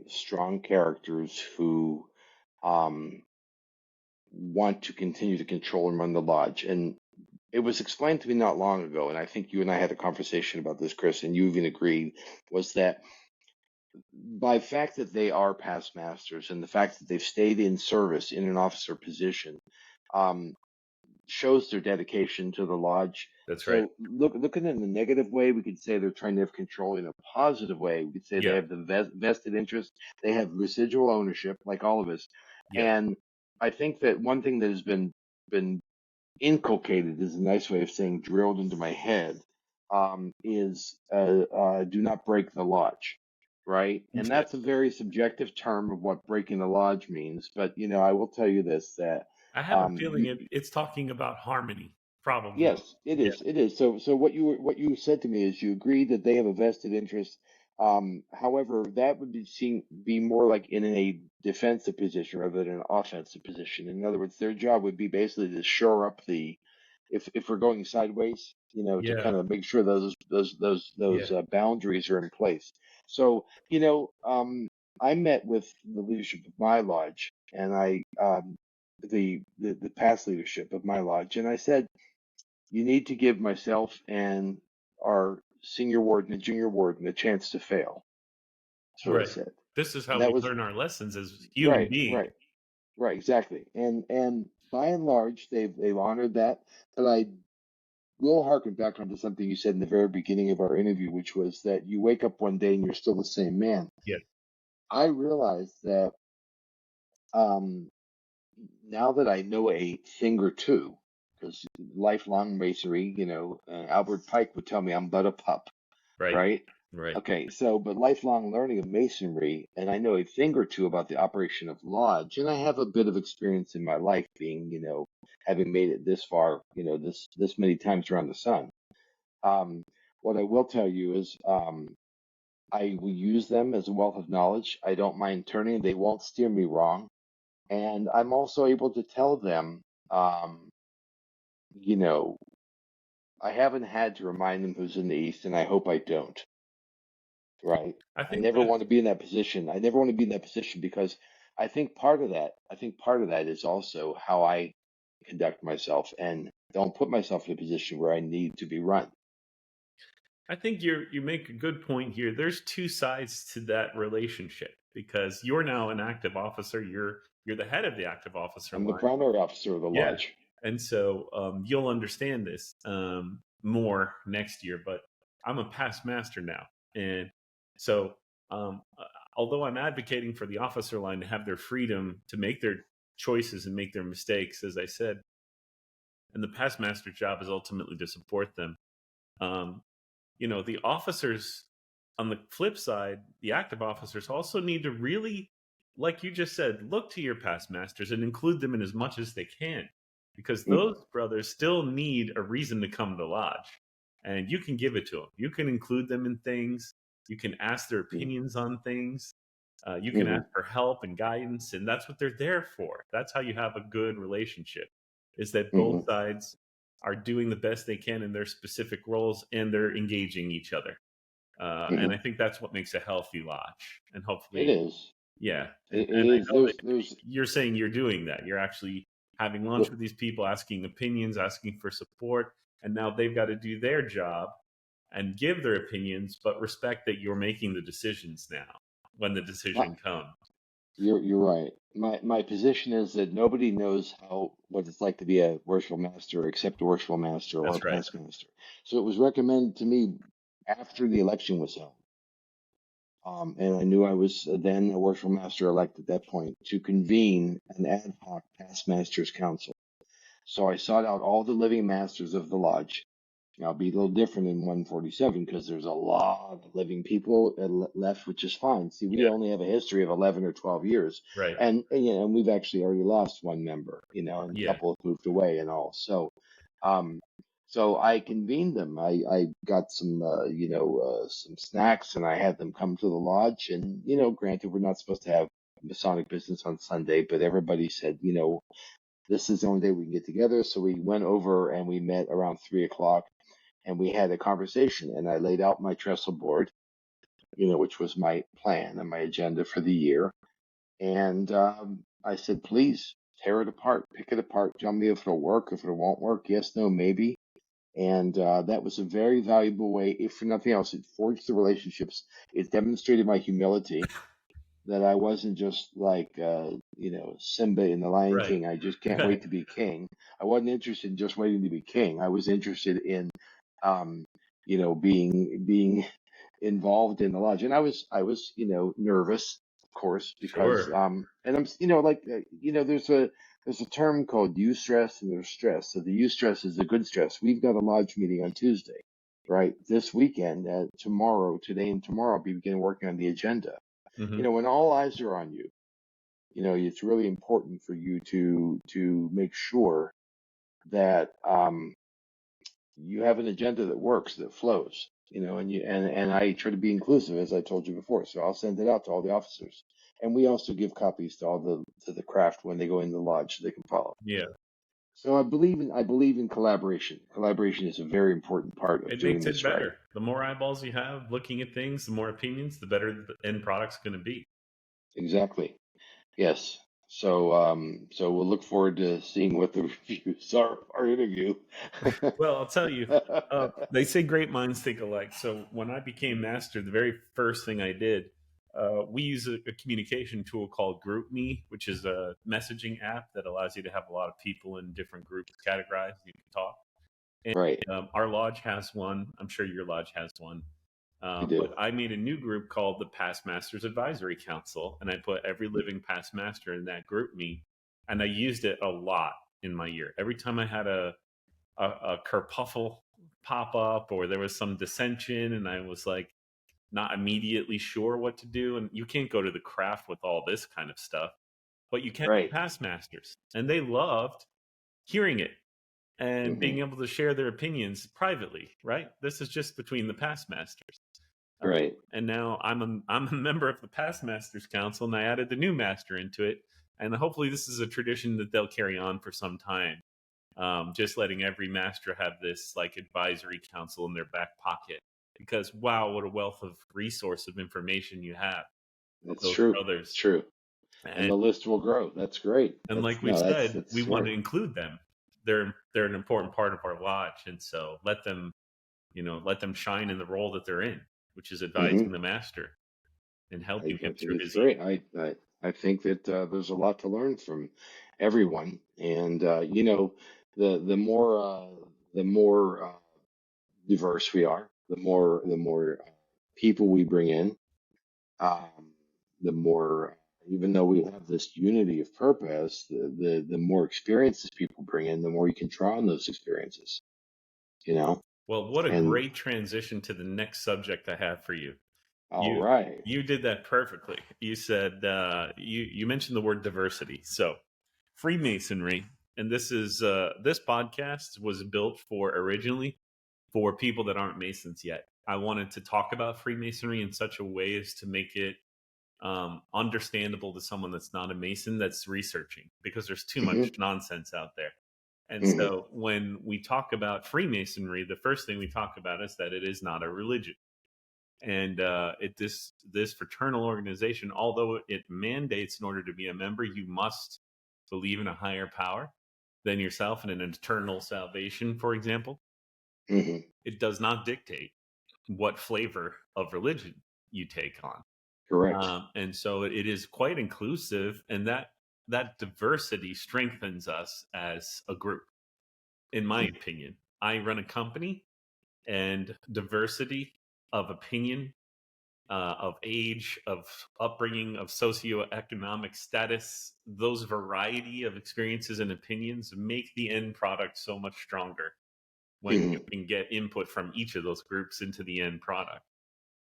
[SPEAKER 3] strong characters who um, want to continue to control and run the lodge. And it was explained to me not long ago, and I think you and I had a conversation about this, Chris, and you even agreed, was that by fact that they are past masters and the fact that they've stayed in service in an officer position, um, shows their dedication to the lodge.
[SPEAKER 2] That's right.
[SPEAKER 3] So looking in a negative way, we could say they're trying to have control. In a positive way, we could say they
[SPEAKER 2] Yeah.
[SPEAKER 3] have the vested interest. They have residual ownership, like all of us.
[SPEAKER 2] Yeah.
[SPEAKER 3] And I think that one thing that has been inculcated is a nice way of saying drilled into my head, is do not break the lodge, right? And
[SPEAKER 2] Okay.
[SPEAKER 3] that's a very subjective term of what breaking the lodge means. But I will tell you this, that
[SPEAKER 2] I have a feeling
[SPEAKER 3] you,
[SPEAKER 2] it's talking about harmony, probably.
[SPEAKER 3] yes, it
[SPEAKER 2] Yeah.
[SPEAKER 3] is. It is. So what you said to me is you agreed that they have a vested interest. However, that would be more like in a defensive position rather than an offensive position. In other words, their job would be basically to shore up the, if we're going sideways, to
[SPEAKER 2] Yeah.
[SPEAKER 3] kind of make sure those
[SPEAKER 2] Yeah.
[SPEAKER 3] boundaries are in place. So, I met with the leadership of my lodge, and the past leadership of my lodge, and I said, you need to give myself and our senior warden and junior warden a chance to fail. That's what I
[SPEAKER 2] Right.
[SPEAKER 3] said.
[SPEAKER 2] This is
[SPEAKER 3] And
[SPEAKER 2] how
[SPEAKER 3] that
[SPEAKER 2] we
[SPEAKER 3] was
[SPEAKER 2] learn our lessons as human
[SPEAKER 3] right,
[SPEAKER 2] beings.
[SPEAKER 3] right, right, exactly. And by and large, they've honored that. But I will harken back onto something you said in the very beginning of our interview, which was that you wake up one day and you're still the same man.
[SPEAKER 2] Yeah.
[SPEAKER 3] I realized that um, now that I know a thing or two, because lifelong masonry, Albert Pike would tell me I'm but a pup,
[SPEAKER 2] Right.
[SPEAKER 3] right?
[SPEAKER 2] Right.
[SPEAKER 3] Okay, so, but lifelong learning of masonry, and I know a thing or two about the operation of lodge, and I have a bit of experience in my life being, having made it this far, this many times around the sun. Um, what I will tell you is, I will use them as a wealth of knowledge. I don't mind turning; they won't steer me wrong, and I'm also able to tell them, um, you know, I haven't had to remind them who's in the East, and I hope I don't. Right.
[SPEAKER 2] I
[SPEAKER 3] I
[SPEAKER 2] think
[SPEAKER 3] never want
[SPEAKER 2] that's
[SPEAKER 3] to be in that position. I never want to be in that position because I think part of that is also how I conduct myself and don't put myself in a position where I need to be run.
[SPEAKER 2] I think you make a good point here. There's two sides to that relationship, because you're now an active officer. You're the head of the active officer
[SPEAKER 3] I'm the
[SPEAKER 2] line.
[SPEAKER 3] primary officer of the
[SPEAKER 2] Yeah.
[SPEAKER 3] lodge.
[SPEAKER 2] And so you'll understand this more next year. But I'm a past master now, and so although I'm advocating for the officer line to have their freedom to make their choices and make their mistakes, as I said. And the past master's job is ultimately to support them. Um, the officers, on the flip side, the active officers also need to really, like you just said, look to your past masters and include them in as much as they can, because
[SPEAKER 3] Mhm.
[SPEAKER 2] those brothers still need a reason to come to lodge, and you can give it to them. You can include them in things. You can ask their opinions on things. You can
[SPEAKER 3] Mhm.
[SPEAKER 2] ask for help and guidance, and that's what they're there for. That's how you have a good relationship, is that both
[SPEAKER 3] Mhm.
[SPEAKER 2] sides are doing the best they can in their specific roles, and they're engaging each other. And
[SPEAKER 3] Mhm.
[SPEAKER 2] I think that's what makes a healthy lodge. And
[SPEAKER 3] It
[SPEAKER 2] hopefully,
[SPEAKER 3] is.
[SPEAKER 2] yeah.
[SPEAKER 3] It
[SPEAKER 2] And I
[SPEAKER 3] is.
[SPEAKER 2] know that
[SPEAKER 3] There's
[SPEAKER 2] you're saying you're doing that. You're actually having lunch with these people, asking opinions, asking for support. And now they've got to do their job and give their opinions, but respect that you're making the decisions now when the
[SPEAKER 3] my,
[SPEAKER 2] decision comes.
[SPEAKER 3] you're right. My position is that nobody knows what it's like to be a worshipful master except a worshipful master or a
[SPEAKER 2] That's right.
[SPEAKER 3] past master. So it was recommended to me after the election was held. And I knew I was then a worshipful master elect at that point to convene an ad hoc past masters council. So I sought out all the living masters of the lodge. Now, it'll be a little different in 147 because there's a lot of living people left, which is fine. See, we
[SPEAKER 2] Yeah.
[SPEAKER 3] only have a history of 11 or 12 years,
[SPEAKER 2] Right.
[SPEAKER 3] and we've actually already lost one member, and a
[SPEAKER 2] Yeah.
[SPEAKER 3] couple have moved away and all. Um, so I convened them. I got some snacks, and I had them come to the lodge. And granted, we're not supposed to have Masonic business on Sunday, but everybody said, this is the only day we can get together. So we went over and we met around 3 o'clock and we had a conversation. And I laid out my trestle board, which was my plan and my agenda for the year. And I said, please tear it apart, pick it apart, tell me if it'll work, if it won't work, yes, no, maybe. And that was a very valuable way, if for nothing else. It forged the relationships. It demonstrated my humility, that I wasn't just like, Simba in The Lion
[SPEAKER 2] Right.
[SPEAKER 3] King. I just can't
[SPEAKER 2] Right.
[SPEAKER 3] wait to be king. I wasn't interested in just waiting to be king. I was interested in, um, being involved in the lodge. And I was, nervous, of course, because,
[SPEAKER 2] Sure.
[SPEAKER 3] and I'm, there's a term called eustress and there's stress. So the eustress is the good stress. We've got a lodge meeting on Tuesday, right? This weekend, today and tomorrow, I'll be beginning working on the agenda.
[SPEAKER 2] Hmm.
[SPEAKER 3] When all eyes are on you, it's really important for you to make sure that you have an agenda that works, that flows. And I try to be inclusive, as I told you before. So I'll send it out to all the officers, and we also give copies to all the craft when they go in the lodge, so they can follow.
[SPEAKER 2] Yeah.
[SPEAKER 3] So I believe in collaboration. Collaboration is a very important part of
[SPEAKER 2] It
[SPEAKER 3] doing
[SPEAKER 2] makes it
[SPEAKER 3] this right.
[SPEAKER 2] better. The more eyeballs you have looking at things, the more opinions, the better the end product's going to be.
[SPEAKER 3] Exactly. Yes. So we'll look forward to seeing what the reviews are of our interview.
[SPEAKER 2] Well, I'll tell you, they say great minds think alike. So when I became master, the very first thing I did, we use a communication tool called GroupMe, which is a messaging app that allows you to have a lot of people in different groups categorized. You can talk. And
[SPEAKER 3] Right.
[SPEAKER 2] our lodge has one. I'm sure your lodge has one.
[SPEAKER 3] We do.
[SPEAKER 2] But I made a new group called the Past Masters Advisory Council, and I put every living past master in that GroupMe, and I used it a lot in my year. Every time I had a kerfuffle pop up or there was some dissension and I was like not immediately sure what to do. And you can't go to the craft with all this kind of stuff, but you can
[SPEAKER 3] Right.
[SPEAKER 2] past masters. And they loved hearing it and
[SPEAKER 3] Hmm.
[SPEAKER 2] being able to share their opinions privately, right? This is just between the past masters.
[SPEAKER 3] Right.
[SPEAKER 2] And now I'm a member of the past masters council and I added the new master into it. And hopefully this is a tradition that they'll carry on for some time, just letting every master have this like advisory council in their back pocket, because wow, what a wealth of resource of information you have of
[SPEAKER 3] That's
[SPEAKER 2] those
[SPEAKER 3] true. It's
[SPEAKER 2] brothers.
[SPEAKER 3] true. And
[SPEAKER 2] and
[SPEAKER 3] the list will grow. That's great.
[SPEAKER 2] and
[SPEAKER 3] That's
[SPEAKER 2] like we
[SPEAKER 3] no, that's
[SPEAKER 2] said,
[SPEAKER 3] that's
[SPEAKER 2] we want
[SPEAKER 3] smart.
[SPEAKER 2] to include them. They're an important part of our lodge, and so let them shine in the role that they're in, which is
[SPEAKER 3] Hmm.
[SPEAKER 2] advising the master and
[SPEAKER 3] I
[SPEAKER 2] helping him
[SPEAKER 3] think
[SPEAKER 2] through
[SPEAKER 3] it's
[SPEAKER 2] his year.
[SPEAKER 3] great. I think that there's a lot to learn from everyone, and the more diverse we are, the more people we bring in, um, the more Even though we have this unity of purpose, the more experiences people bring in, the more you can draw on those experiences, you know?
[SPEAKER 2] Well, what a
[SPEAKER 3] And
[SPEAKER 2] great transition to the next subject I have for you.
[SPEAKER 3] all
[SPEAKER 2] You
[SPEAKER 3] right.
[SPEAKER 2] you did that perfectly. You said you mentioned the word diversity. So Freemasonry, and this podcast was built for originally for people that aren't Masons yet. I wanted to talk about Freemasonry in such a way as to make it understandable to someone that's not a Mason that's researching, because there's too much
[SPEAKER 3] Hmm.
[SPEAKER 2] nonsense out there. And
[SPEAKER 3] Hmm.
[SPEAKER 2] so when we talk about Freemasonry, the first thing we talk about is that it is not a religion. And this fraternal organization, although it mandates in order to be a member, you must believe in a higher power than yourself and an eternal salvation, for example.
[SPEAKER 3] Hmm.
[SPEAKER 2] It does not dictate what flavor of religion you take on.
[SPEAKER 3] Correct.
[SPEAKER 2] And so it is quite inclusive, and that diversity strengthens us as a group, in my opinion. I run a company, and diversity of opinion, of age, of upbringing, of socioeconomic status, those variety of experiences and opinions make the end product so much stronger when
[SPEAKER 3] Hmm.
[SPEAKER 2] you can get input from each of those groups into the end product.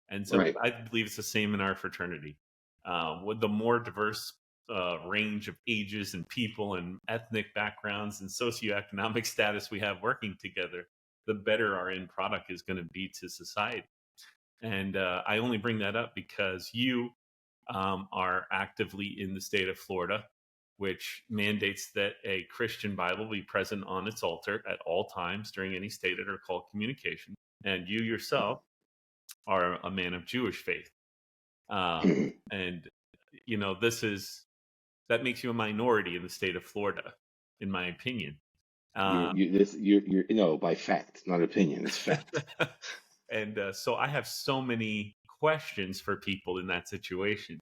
[SPEAKER 2] And so
[SPEAKER 3] Right.
[SPEAKER 2] I believe it's the same in our fraternity. With the more diverse range of ages and people and ethnic backgrounds and socioeconomic status we have working together, the better our end product is going to be to society. And I only bring that up because you are actively in the state of Florida, which mandates that a Christian Bible be present on its altar at all times during any stated or called communication. And you yourself are a man of Jewish faith.
[SPEAKER 3] Hmm.
[SPEAKER 2] And, that makes you a minority in the state of Florida, in my opinion. Uh,
[SPEAKER 3] You're no, by fact, not opinion. It's fact.
[SPEAKER 2] and so I have so many questions for people in that situation,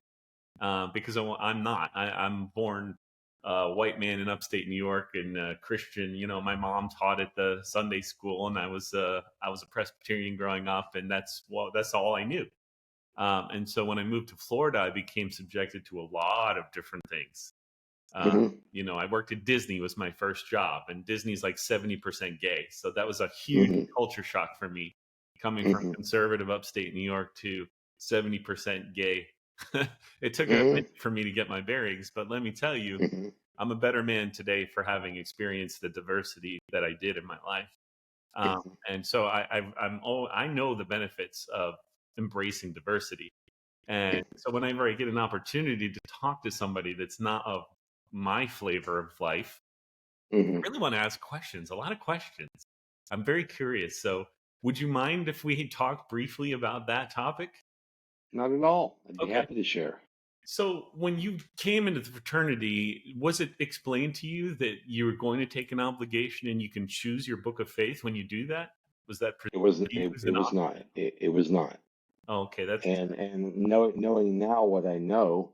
[SPEAKER 2] because I'm not. I'm born white man in upstate New York and Christian. My mom taught at the Sunday school, and I was a Presbyterian growing up, and that's all I knew. And so when I moved to Florida, I became subjected to a lot of different things. Uh,
[SPEAKER 3] Hmm.
[SPEAKER 2] I worked at Disney, was my first job, and Disney's like 70% gay. So that was a huge
[SPEAKER 3] Hmm.
[SPEAKER 2] culture shock for me, coming from
[SPEAKER 3] Hmm.
[SPEAKER 2] conservative upstate New York to 70% gay. It took a
[SPEAKER 3] Hmm.
[SPEAKER 2] minute for me to get my bearings, but let me tell you,
[SPEAKER 3] Hmm.
[SPEAKER 2] I'm a better man today for having experienced the diversity that I did in my life. And so I know the benefits of embracing diversity. And so whenever I get an opportunity to talk to somebody that's not of my flavor of life, I
[SPEAKER 3] Hmm.
[SPEAKER 2] really want to ask questions, a lot of questions. I'm very curious. So would you mind if we talk briefly about that topic?
[SPEAKER 3] Not at all. I'd be
[SPEAKER 2] Okay.
[SPEAKER 3] happy to share.
[SPEAKER 2] So when you came into the fraternity, was it explained to you that you were going to take an obligation and you can choose your book of faith when you do that? Was that
[SPEAKER 3] It was
[SPEAKER 2] presented to you as
[SPEAKER 3] it
[SPEAKER 2] an
[SPEAKER 3] was
[SPEAKER 2] option?
[SPEAKER 3] not. It was not.
[SPEAKER 2] Oh, okay, that's
[SPEAKER 3] And knowing now what I know,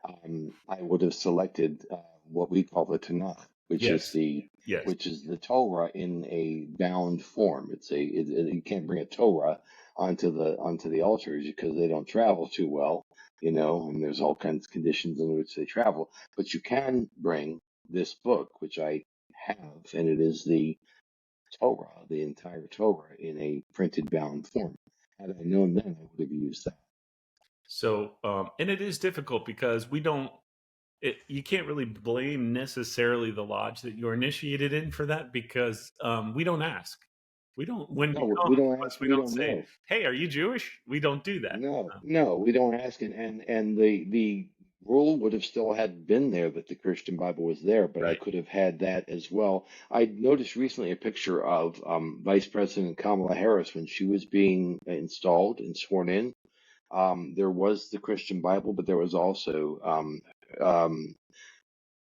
[SPEAKER 3] I would have selected what we call the Tanakh,
[SPEAKER 2] yes, yes,
[SPEAKER 3] which is the Torah in a bound form. You can't bring a Torah onto the altars because they don't travel too well, and there's all kinds of conditions in which they travel. But you can bring this book, which I have, and it is the Torah, the entire Torah in a printed bound form. Had I known then, I would have used that.
[SPEAKER 2] So, and it is difficult because we don't. You can't really blame necessarily the lodge that you're initiated in for that, because we don't ask. We don't. When you
[SPEAKER 3] No,
[SPEAKER 2] come
[SPEAKER 3] we don't
[SPEAKER 2] to us,
[SPEAKER 3] ask.
[SPEAKER 2] we
[SPEAKER 3] We
[SPEAKER 2] don't
[SPEAKER 3] don't
[SPEAKER 2] say,
[SPEAKER 3] know.
[SPEAKER 2] "Hey, are you Jewish?" We don't do that.
[SPEAKER 3] No, we don't ask. And the rule would have still had been there that the Christian Bible was there, but I
[SPEAKER 2] Right.
[SPEAKER 3] could have had that as well. I noticed recently a picture of Vice President Kamala Harris when she was being installed and sworn in. There was the Christian Bible, but there was also um,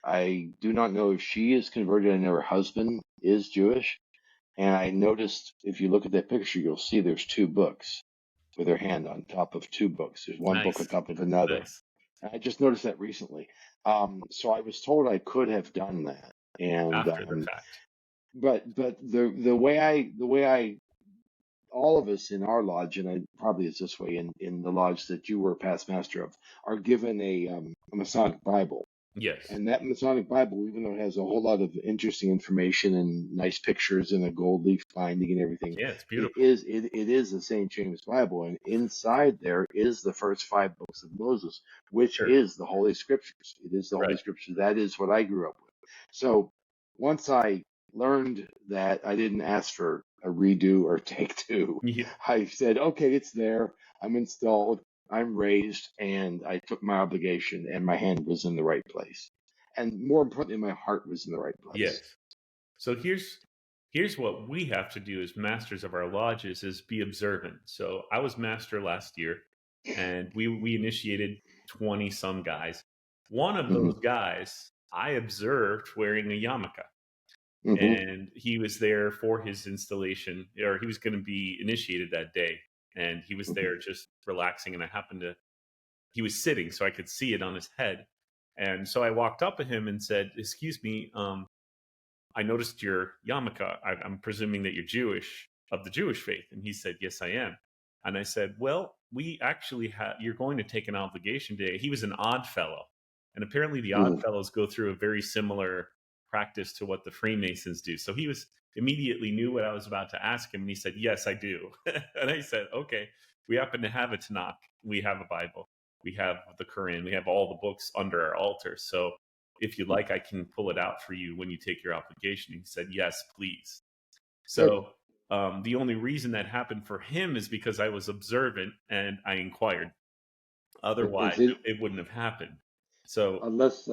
[SPEAKER 3] I do not know if she is converted. I know her husband is Jewish. And I noticed if you look at that picture, you'll see there's two books with her hand on top of two books. There's one book on
[SPEAKER 2] Nice,
[SPEAKER 3] top of another.
[SPEAKER 2] nice.
[SPEAKER 3] And I just noticed that recently. So I was told I could have done that. And
[SPEAKER 2] After the fact.
[SPEAKER 3] but the way I all of us in our lodge, and I probably is this way in the lodge that you were past master of, are given a Masonic Bible.
[SPEAKER 2] Yes.
[SPEAKER 3] And that Masonic Bible, even though it has a whole lot of interesting information and nice pictures and a gold leaf binding and everything,
[SPEAKER 2] Yeah, it's
[SPEAKER 3] it
[SPEAKER 2] beautiful.
[SPEAKER 3] is it is the St. James Bible, and inside there is the first 5 books of Moses, which
[SPEAKER 2] Sure.
[SPEAKER 3] is the Holy Scriptures. It is the Holy
[SPEAKER 2] Right.
[SPEAKER 3] Scriptures. That is what I grew up with. So once I learned that, I didn't ask for a redo or take two.
[SPEAKER 2] Yeah.
[SPEAKER 3] I said, okay, it's there. I'm installed. I'm raised, and I took my obligation, and my hand was in the right place. And more importantly, my heart was in the right
[SPEAKER 2] Yes.
[SPEAKER 3] place.
[SPEAKER 2] So here's what we have to do as masters of our lodges is be observant. So I was master last year, and we initiated 20 some guys. One of
[SPEAKER 3] Hmm.
[SPEAKER 2] those guys I observed wearing a yarmulke,
[SPEAKER 3] Hmm.
[SPEAKER 2] and he was there for his installation, or he was going to be initiated that day, and he was
[SPEAKER 3] Hmm.
[SPEAKER 2] there just relaxing, and he was sitting so I could see it on his head. And so I walked up to him and said, "Excuse me, I noticed your yarmulke. I'm presuming that you're Jewish, of the Jewish faith." And he said, "Yes, I am." And I said, "Well, we actually have, you're going to take an obligation today." He was an odd fellow. And apparently the odd
[SPEAKER 3] Hmm.
[SPEAKER 2] fellows go through a very similar practice to what the Freemasons do. So he was immediately knew what I was about to ask him. And he said, "Yes, I do." And I said, "Okay, we happen to have a Tanakh. We have a Bible. We have the Quran. We have all the books under our altar. So if you'd like, I can pull it out for you when you take your obligation." He said, "Yes, please."
[SPEAKER 3] Good.
[SPEAKER 2] So the only reason that happened for him is because I was observant and I inquired.
[SPEAKER 3] It's
[SPEAKER 2] Otherwise,
[SPEAKER 3] it,
[SPEAKER 2] it wouldn't have happened. So,
[SPEAKER 3] unless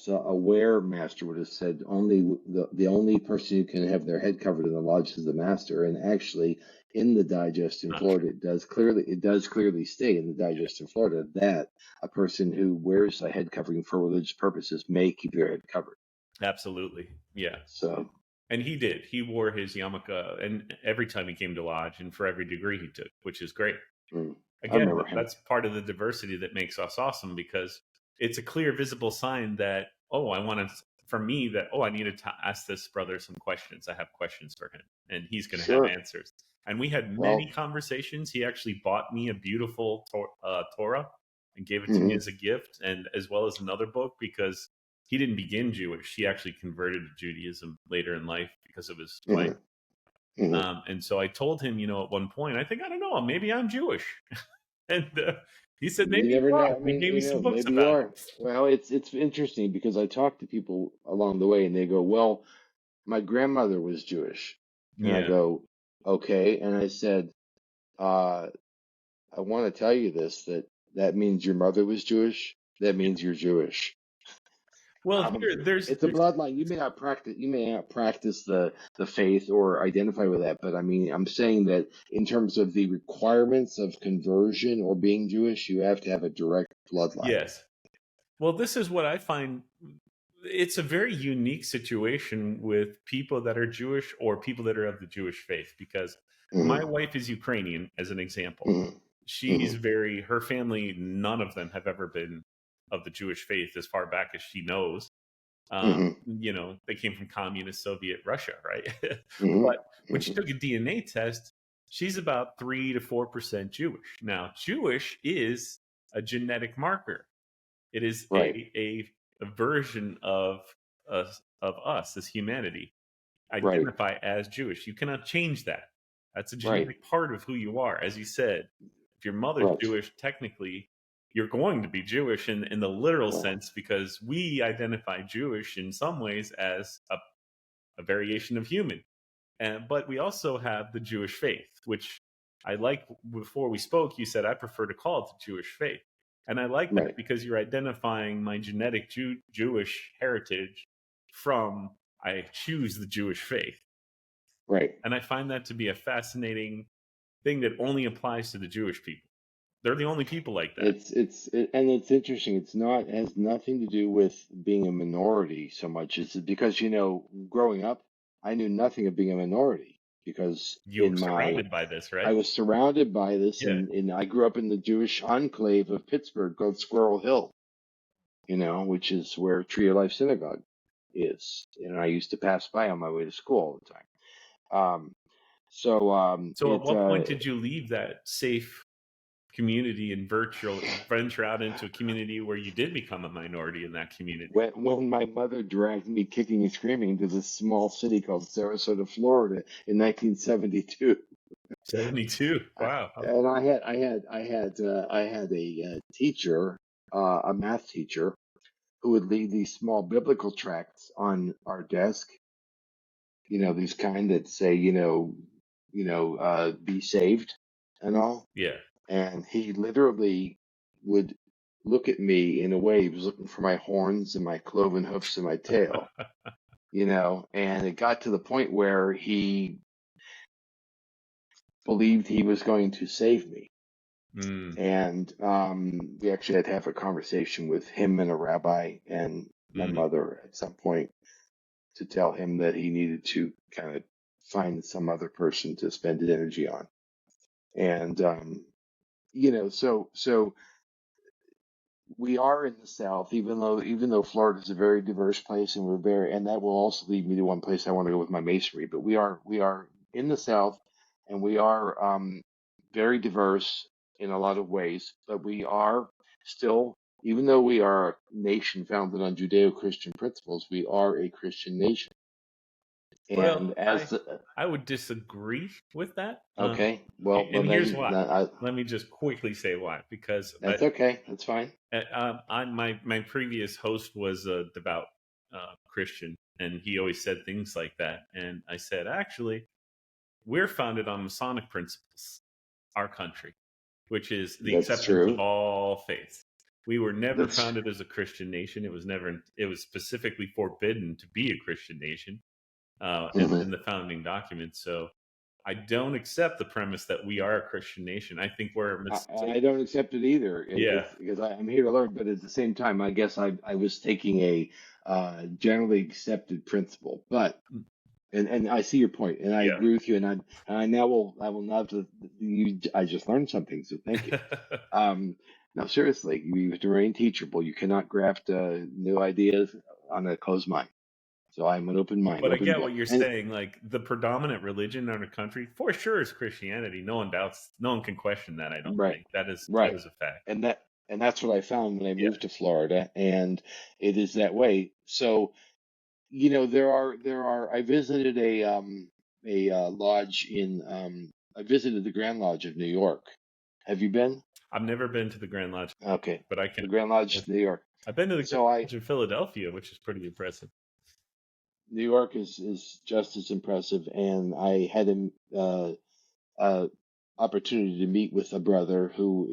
[SPEAKER 3] aware master would have said only the only person who can have their head covered in the lodge is the master. And actually, in the digest in
[SPEAKER 2] not true.
[SPEAKER 3] Florida, it does clearly state in the digest in Florida that a person who wears a head covering for religious purposes may keep their head covered.
[SPEAKER 2] Absolutely. Yeah.
[SPEAKER 3] So,
[SPEAKER 2] And he did. He wore his yarmulke, and every time he came to lodge, and for every degree he took, which is great.
[SPEAKER 3] I
[SPEAKER 2] Again,
[SPEAKER 3] remember him.
[SPEAKER 2] that's part of the diversity that makes us awesome, because it's a clear, visible sign that, oh, I want to, for me, that, oh, I need to ask this brother some questions. I have questions for him, and he's going to have
[SPEAKER 3] Sure.
[SPEAKER 2] answers. And we had many
[SPEAKER 3] Well,
[SPEAKER 2] conversations. He actually bought me a beautiful Torah and gave it to me
[SPEAKER 3] mhm,
[SPEAKER 2] as a gift, and as well as another book, because he didn't begin Jewish. He actually converted to Judaism later in life because of his wife.
[SPEAKER 3] mhm, mhm.
[SPEAKER 2] And so I told him, at one point, I don't know, maybe I'm Jewish. And he said,
[SPEAKER 3] You
[SPEAKER 2] maybe
[SPEAKER 3] never
[SPEAKER 2] you
[SPEAKER 3] know.
[SPEAKER 2] are.
[SPEAKER 3] I
[SPEAKER 2] He
[SPEAKER 3] mean,
[SPEAKER 2] gave me some books
[SPEAKER 3] maybe you
[SPEAKER 2] about it.
[SPEAKER 3] are. Well, it's interesting because I talk to people along the way and they go, "Well, my grandmother was Jewish." And I
[SPEAKER 2] Yeah.
[SPEAKER 3] go, "Okay." And I said, I want to tell you this, that means your mother was Jewish. That means you're Jewish.
[SPEAKER 2] Well,
[SPEAKER 3] Um,
[SPEAKER 2] here, there's,
[SPEAKER 3] it's a bloodline. You may not practice the faith or identify with that, but I mean, I'm saying that in terms of the requirements of conversion or being Jewish, you have to have a direct bloodline.
[SPEAKER 2] yes. Well, this is what I find. It's a very unique situation with people that are Jewish or people that are of the Jewish faith, because my
[SPEAKER 3] Hmm.
[SPEAKER 2] wife is Ukrainian, as an example.
[SPEAKER 3] Hmm.
[SPEAKER 2] She's her family, none of them have ever been of the Jewish faith as far back as she knows.
[SPEAKER 3] Hmm.
[SPEAKER 2] They came from communist Soviet Russia, right?
[SPEAKER 3] Hmm.
[SPEAKER 2] But when she took a DNA test, she's about 3 to 4% Jewish. Now, Jewish is a genetic marker. It is
[SPEAKER 3] Right,
[SPEAKER 2] a version of us as humanity.
[SPEAKER 3] right,
[SPEAKER 2] Identify as Jewish. You cannot change that. That's a
[SPEAKER 3] right,
[SPEAKER 2] genetic part of who you are. As you said, if your mother's
[SPEAKER 3] right.
[SPEAKER 2] Jewish, technically, you're going to be Jewish in the literal
[SPEAKER 3] Well,
[SPEAKER 2] sense, because we identify Jewish in some ways as a variation of human. But we also have the Jewish faith, which I like. Before we spoke, you said I prefer to call it the Jewish faith. And I like that
[SPEAKER 3] right,
[SPEAKER 2] because you're identifying my genetic Jewish heritage from I choose the Jewish faith.
[SPEAKER 3] right.
[SPEAKER 2] And I find that to be a fascinating thing that only applies to the Jewish people. They're the only people like that.
[SPEAKER 3] And it's interesting. It has nothing to do with being a minority so much. It's because, growing up, I knew nothing of being a minority because
[SPEAKER 2] You were surrounded by this,
[SPEAKER 3] I
[SPEAKER 2] right?
[SPEAKER 3] was surrounded by this,
[SPEAKER 2] Yeah.
[SPEAKER 3] and I grew up in the Jewish enclave of Pittsburgh called Squirrel Hill, which is where Tree of Life Synagogue is. And I used to pass by on my way to school all the time. So
[SPEAKER 2] So at what point did you leave that safe community and venture out into a community where you did become a minority in that community?
[SPEAKER 3] when my mother dragged me kicking and screaming to this small city called Sarasota, Florida, in 1972.
[SPEAKER 2] 72. Wow.
[SPEAKER 3] And I had a teacher, a math teacher, who would leave these small biblical tracts on our desk. These kind that say, be saved and all.
[SPEAKER 2] Yeah.
[SPEAKER 3] And he literally would look at me in a way he was looking for my horns and my cloven hoofs and my tail. And it got to the point where he believed he was going to save me.
[SPEAKER 2] Mm,
[SPEAKER 3] And we actually had to have a conversation with him and a rabbi and my
[SPEAKER 2] mm.
[SPEAKER 3] mother at some point to tell him that he needed to kind of find some other person to spend his energy on. And so we are in the South, even though Florida is a very diverse place, and that will also lead me to one place I want to go with my masonry. But we are in the South, and we are very diverse in a lot of ways. But we are still, even though we are a nation founded on Judeo-Christian principles, we are a Christian nation. And
[SPEAKER 2] Well, I would disagree with that.
[SPEAKER 3] Okay, well,
[SPEAKER 2] And here's
[SPEAKER 3] then
[SPEAKER 2] why. Let me just quickly say why. Because
[SPEAKER 3] that's okay. That's fine.
[SPEAKER 2] my previous host was a devout Christian, and he always said things like that. And I said, actually, we're founded on Masonic principles, our country, which is the
[SPEAKER 3] That's
[SPEAKER 2] acceptance of
[SPEAKER 3] true.
[SPEAKER 2] all faiths. We were never
[SPEAKER 3] That's
[SPEAKER 2] founded as a Christian nation. It was specifically forbidden to be a Christian nation
[SPEAKER 3] mhm.
[SPEAKER 2] in the founding documents. So I don't accept the premise that we are a Christian nation. I think we're a mistake.
[SPEAKER 3] I don't accept it either.
[SPEAKER 2] Yeah.
[SPEAKER 3] Because I'm here to learn, but at the same time, I guess I was taking a generally accepted principle. But and I see your point, and I
[SPEAKER 2] Yeah.
[SPEAKER 3] agree with you. And I will now to you. I just learned something, so thank you. Now, seriously, you have to remain teachable. You cannot graft new ideas on a closed mind. So I'm an open mind,
[SPEAKER 2] But I
[SPEAKER 3] open
[SPEAKER 2] get what
[SPEAKER 3] book.
[SPEAKER 2] you're
[SPEAKER 3] And
[SPEAKER 2] saying. Like the predominant religion in our country, for sure, is Christianity. No one doubts. No one can question that. I don't
[SPEAKER 3] right,
[SPEAKER 2] think that is
[SPEAKER 3] right.
[SPEAKER 2] a fact.
[SPEAKER 3] And that's what I found when I
[SPEAKER 2] Yeah.
[SPEAKER 3] moved to Florida, and it is that way. So, I visited a lodge I visited the Grand Lodge of New York. Have you been?
[SPEAKER 2] I've never been to the Grand Lodge,
[SPEAKER 3] Okay.
[SPEAKER 2] but I can.
[SPEAKER 3] The Grand Lodge, New York.
[SPEAKER 2] I've been to the Grand
[SPEAKER 3] So
[SPEAKER 2] Lodge in Philadelphia, which is pretty impressive.
[SPEAKER 3] New York is just as impressive, and I had a opportunity to meet with a brother who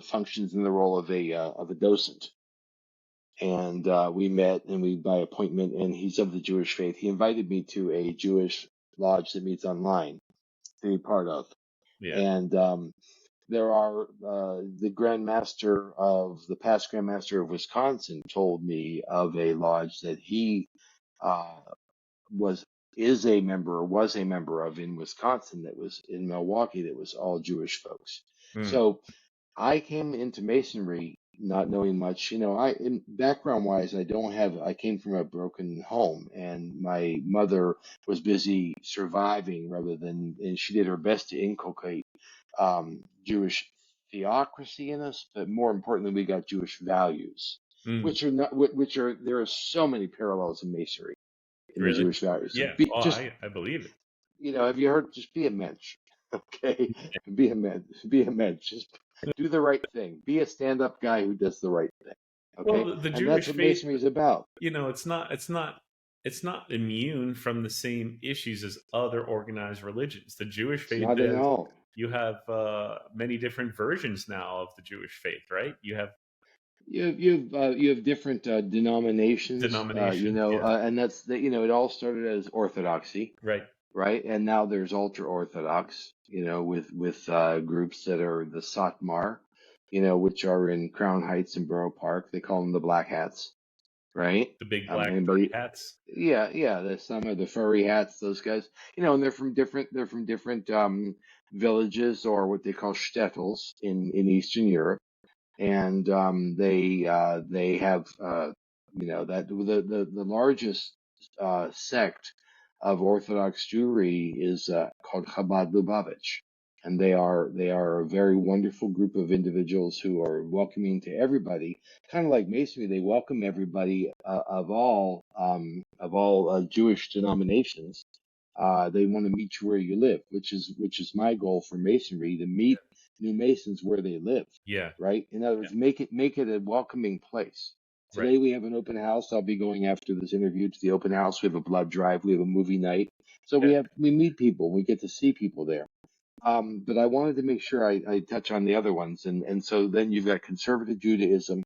[SPEAKER 3] functions in the role of a docent. And we met, and we by appointment, and he's of the Jewish faith. He invited me to a Jewish lodge that meets online to be part of.
[SPEAKER 2] Yeah.
[SPEAKER 3] And there are the past Grand Master of Wisconsin told me of a lodge that he uh, was a member of in Wisconsin, that was in Milwaukee, that was all Jewish folks.
[SPEAKER 2] Mm.
[SPEAKER 3] So I came into Masonry not knowing much. Background wise, I came from a broken home, and my mother was busy surviving and she did her best to inculcate Jewish theocracy in us, but more importantly, we got Jewish values,
[SPEAKER 2] Mm.
[SPEAKER 3] there are so many parallels in Masonry, in the
[SPEAKER 2] Really?
[SPEAKER 3] Jewish values. So
[SPEAKER 2] Yeah. Well, I believe it.
[SPEAKER 3] have you heard, just be a mensch, okay? Be a mensch. Just do the right thing. Be a stand-up guy who does the right thing, okay?
[SPEAKER 2] Well, the
[SPEAKER 3] And that's
[SPEAKER 2] Jewish
[SPEAKER 3] what
[SPEAKER 2] faith,
[SPEAKER 3] Masonry is about.
[SPEAKER 2] it's not immune from the same issues as other organized religions. The Jewish
[SPEAKER 3] It's
[SPEAKER 2] faith
[SPEAKER 3] not at
[SPEAKER 2] is,
[SPEAKER 3] all.
[SPEAKER 2] you have many different versions now of the Jewish faith, right? You have
[SPEAKER 3] You have different denominations,
[SPEAKER 2] denominations, yeah,
[SPEAKER 3] and it all started as Orthodoxy,
[SPEAKER 2] right.
[SPEAKER 3] right? And now there's ultra Orthodox, with groups that are the Satmar, which are in Crown Heights and Borough Park. They call them the Black Hats, right?
[SPEAKER 2] The big black furry
[SPEAKER 3] Anybody?
[SPEAKER 2] hats.
[SPEAKER 3] Yeah. Some of the furry hats, those guys, and they're from different villages, or what they call shtetls in Eastern Europe, and they have that the largest sect of Orthodox Jewry is called Chabad Lubavitch, and they are a very wonderful group of individuals who are welcoming to everybody, kind of like Masonry. They welcome everybody of all Jewish denominations. They want to meet you where you live, which is my goal for Masonry, to meet new Masons where they live,
[SPEAKER 2] Yeah.
[SPEAKER 3] right? In other words, make it a welcoming place.
[SPEAKER 2] Right.
[SPEAKER 3] Today we have an open house. I'll be going after this interview to the open house. We have a blood drive. We have a movie night. So we meet people. We get to see people there. But I wanted to make sure I touch on the other ones. And so then you've got conservative Judaism,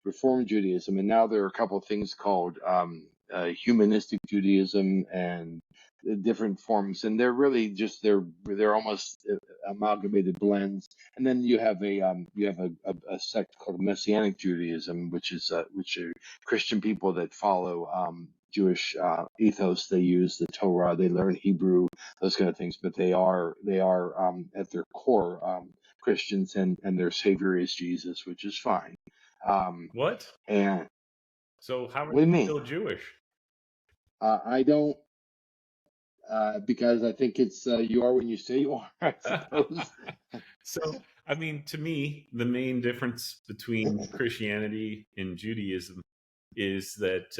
[SPEAKER 3] Reform Judaism, and now there are a couple of things called humanistic Judaism and different forms, and they're really just they're almost amalgamated blends. And then you have a sect called Messianic Judaism, which are Christian people that follow Jewish ethos. They use the Torah, they learn Hebrew, those kind of things, but they are at their core Christians, and their savior is Jesus, which is fine.
[SPEAKER 2] What?
[SPEAKER 3] And
[SPEAKER 2] So how are
[SPEAKER 3] what do you
[SPEAKER 2] you
[SPEAKER 3] mean?
[SPEAKER 2] still Jewish?
[SPEAKER 3] I don't, because I think it's you are when you say you are, I suppose.
[SPEAKER 2] So, I mean, to me, the main difference between Christianity and Judaism is that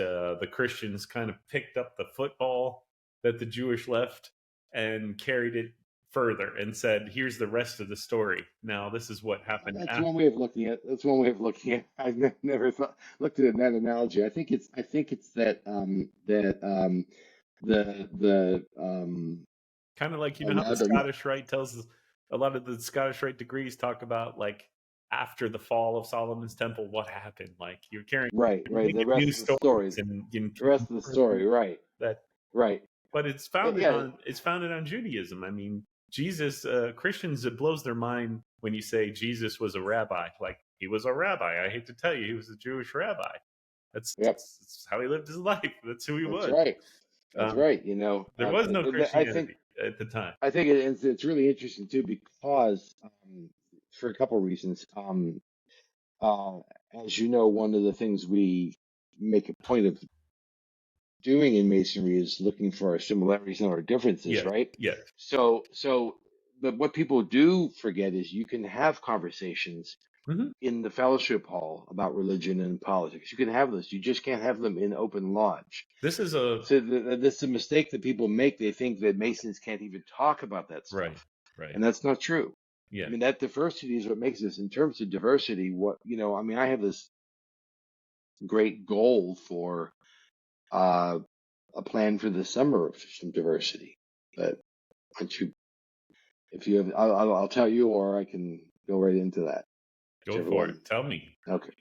[SPEAKER 2] the Christians kind of picked up the football that the Jewish left and carried it further and said, "Here's the rest of the story. Now, this is what happened
[SPEAKER 3] That's
[SPEAKER 2] after."
[SPEAKER 3] one way of looking at. That's one way of looking at. I've never looked at it in that analogy. I think it's that the
[SPEAKER 2] Kind of like, you
[SPEAKER 3] oh,
[SPEAKER 2] know how
[SPEAKER 3] now
[SPEAKER 2] the
[SPEAKER 3] I don't know.
[SPEAKER 2] Scottish Rite tells us, a lot of the Scottish Rite degrees talk about, like, after the fall of Solomon's temple, what happened. Like, you're
[SPEAKER 3] Right,
[SPEAKER 2] you're making
[SPEAKER 3] the rest
[SPEAKER 2] new
[SPEAKER 3] of the
[SPEAKER 2] stories
[SPEAKER 3] story,
[SPEAKER 2] and
[SPEAKER 3] the rest of the story, right,
[SPEAKER 2] that.
[SPEAKER 3] right.
[SPEAKER 2] But it's
[SPEAKER 3] Yeah,
[SPEAKER 2] founded on Judaism. I mean, Jesus, Christians, it blows their mind when you say Jesus was a rabbi. Like, he was a rabbi. I hate to tell you, he was a Jewish rabbi.
[SPEAKER 3] yep,
[SPEAKER 2] That's how he lived his life. That's who he
[SPEAKER 3] that's
[SPEAKER 2] was.
[SPEAKER 3] right. That's
[SPEAKER 2] Um,
[SPEAKER 3] right.
[SPEAKER 2] there was no
[SPEAKER 3] I think
[SPEAKER 2] Christianity at the time.
[SPEAKER 3] it's really interesting too, because for a couple of reasons. Uh, as you know, one of the things we make a point of doing in Masonry is looking for our similarities and our differences,
[SPEAKER 2] Yes,
[SPEAKER 3] right?
[SPEAKER 2] yes.
[SPEAKER 3] But what people do forget is you can have conversations
[SPEAKER 2] Hmm.
[SPEAKER 3] in the fellowship hall about religion and politics. You can have those. You just can't have them in open lodge.
[SPEAKER 2] This is a
[SPEAKER 3] So this is a mistake that people make. They think that Masons can't even talk about that
[SPEAKER 2] right,
[SPEAKER 3] stuff,
[SPEAKER 2] right.
[SPEAKER 3] and that's not true.
[SPEAKER 2] Yeah.
[SPEAKER 3] I mean, that diversity is what makes us. In terms of diversity, I mean, I have this great goal for a plan for the summer of some diversity. But once you, if you have, I'll tell you, or I can go right into that.
[SPEAKER 2] Go
[SPEAKER 3] Whichever
[SPEAKER 2] for
[SPEAKER 3] one.
[SPEAKER 2] it. Tell me.
[SPEAKER 3] Okay.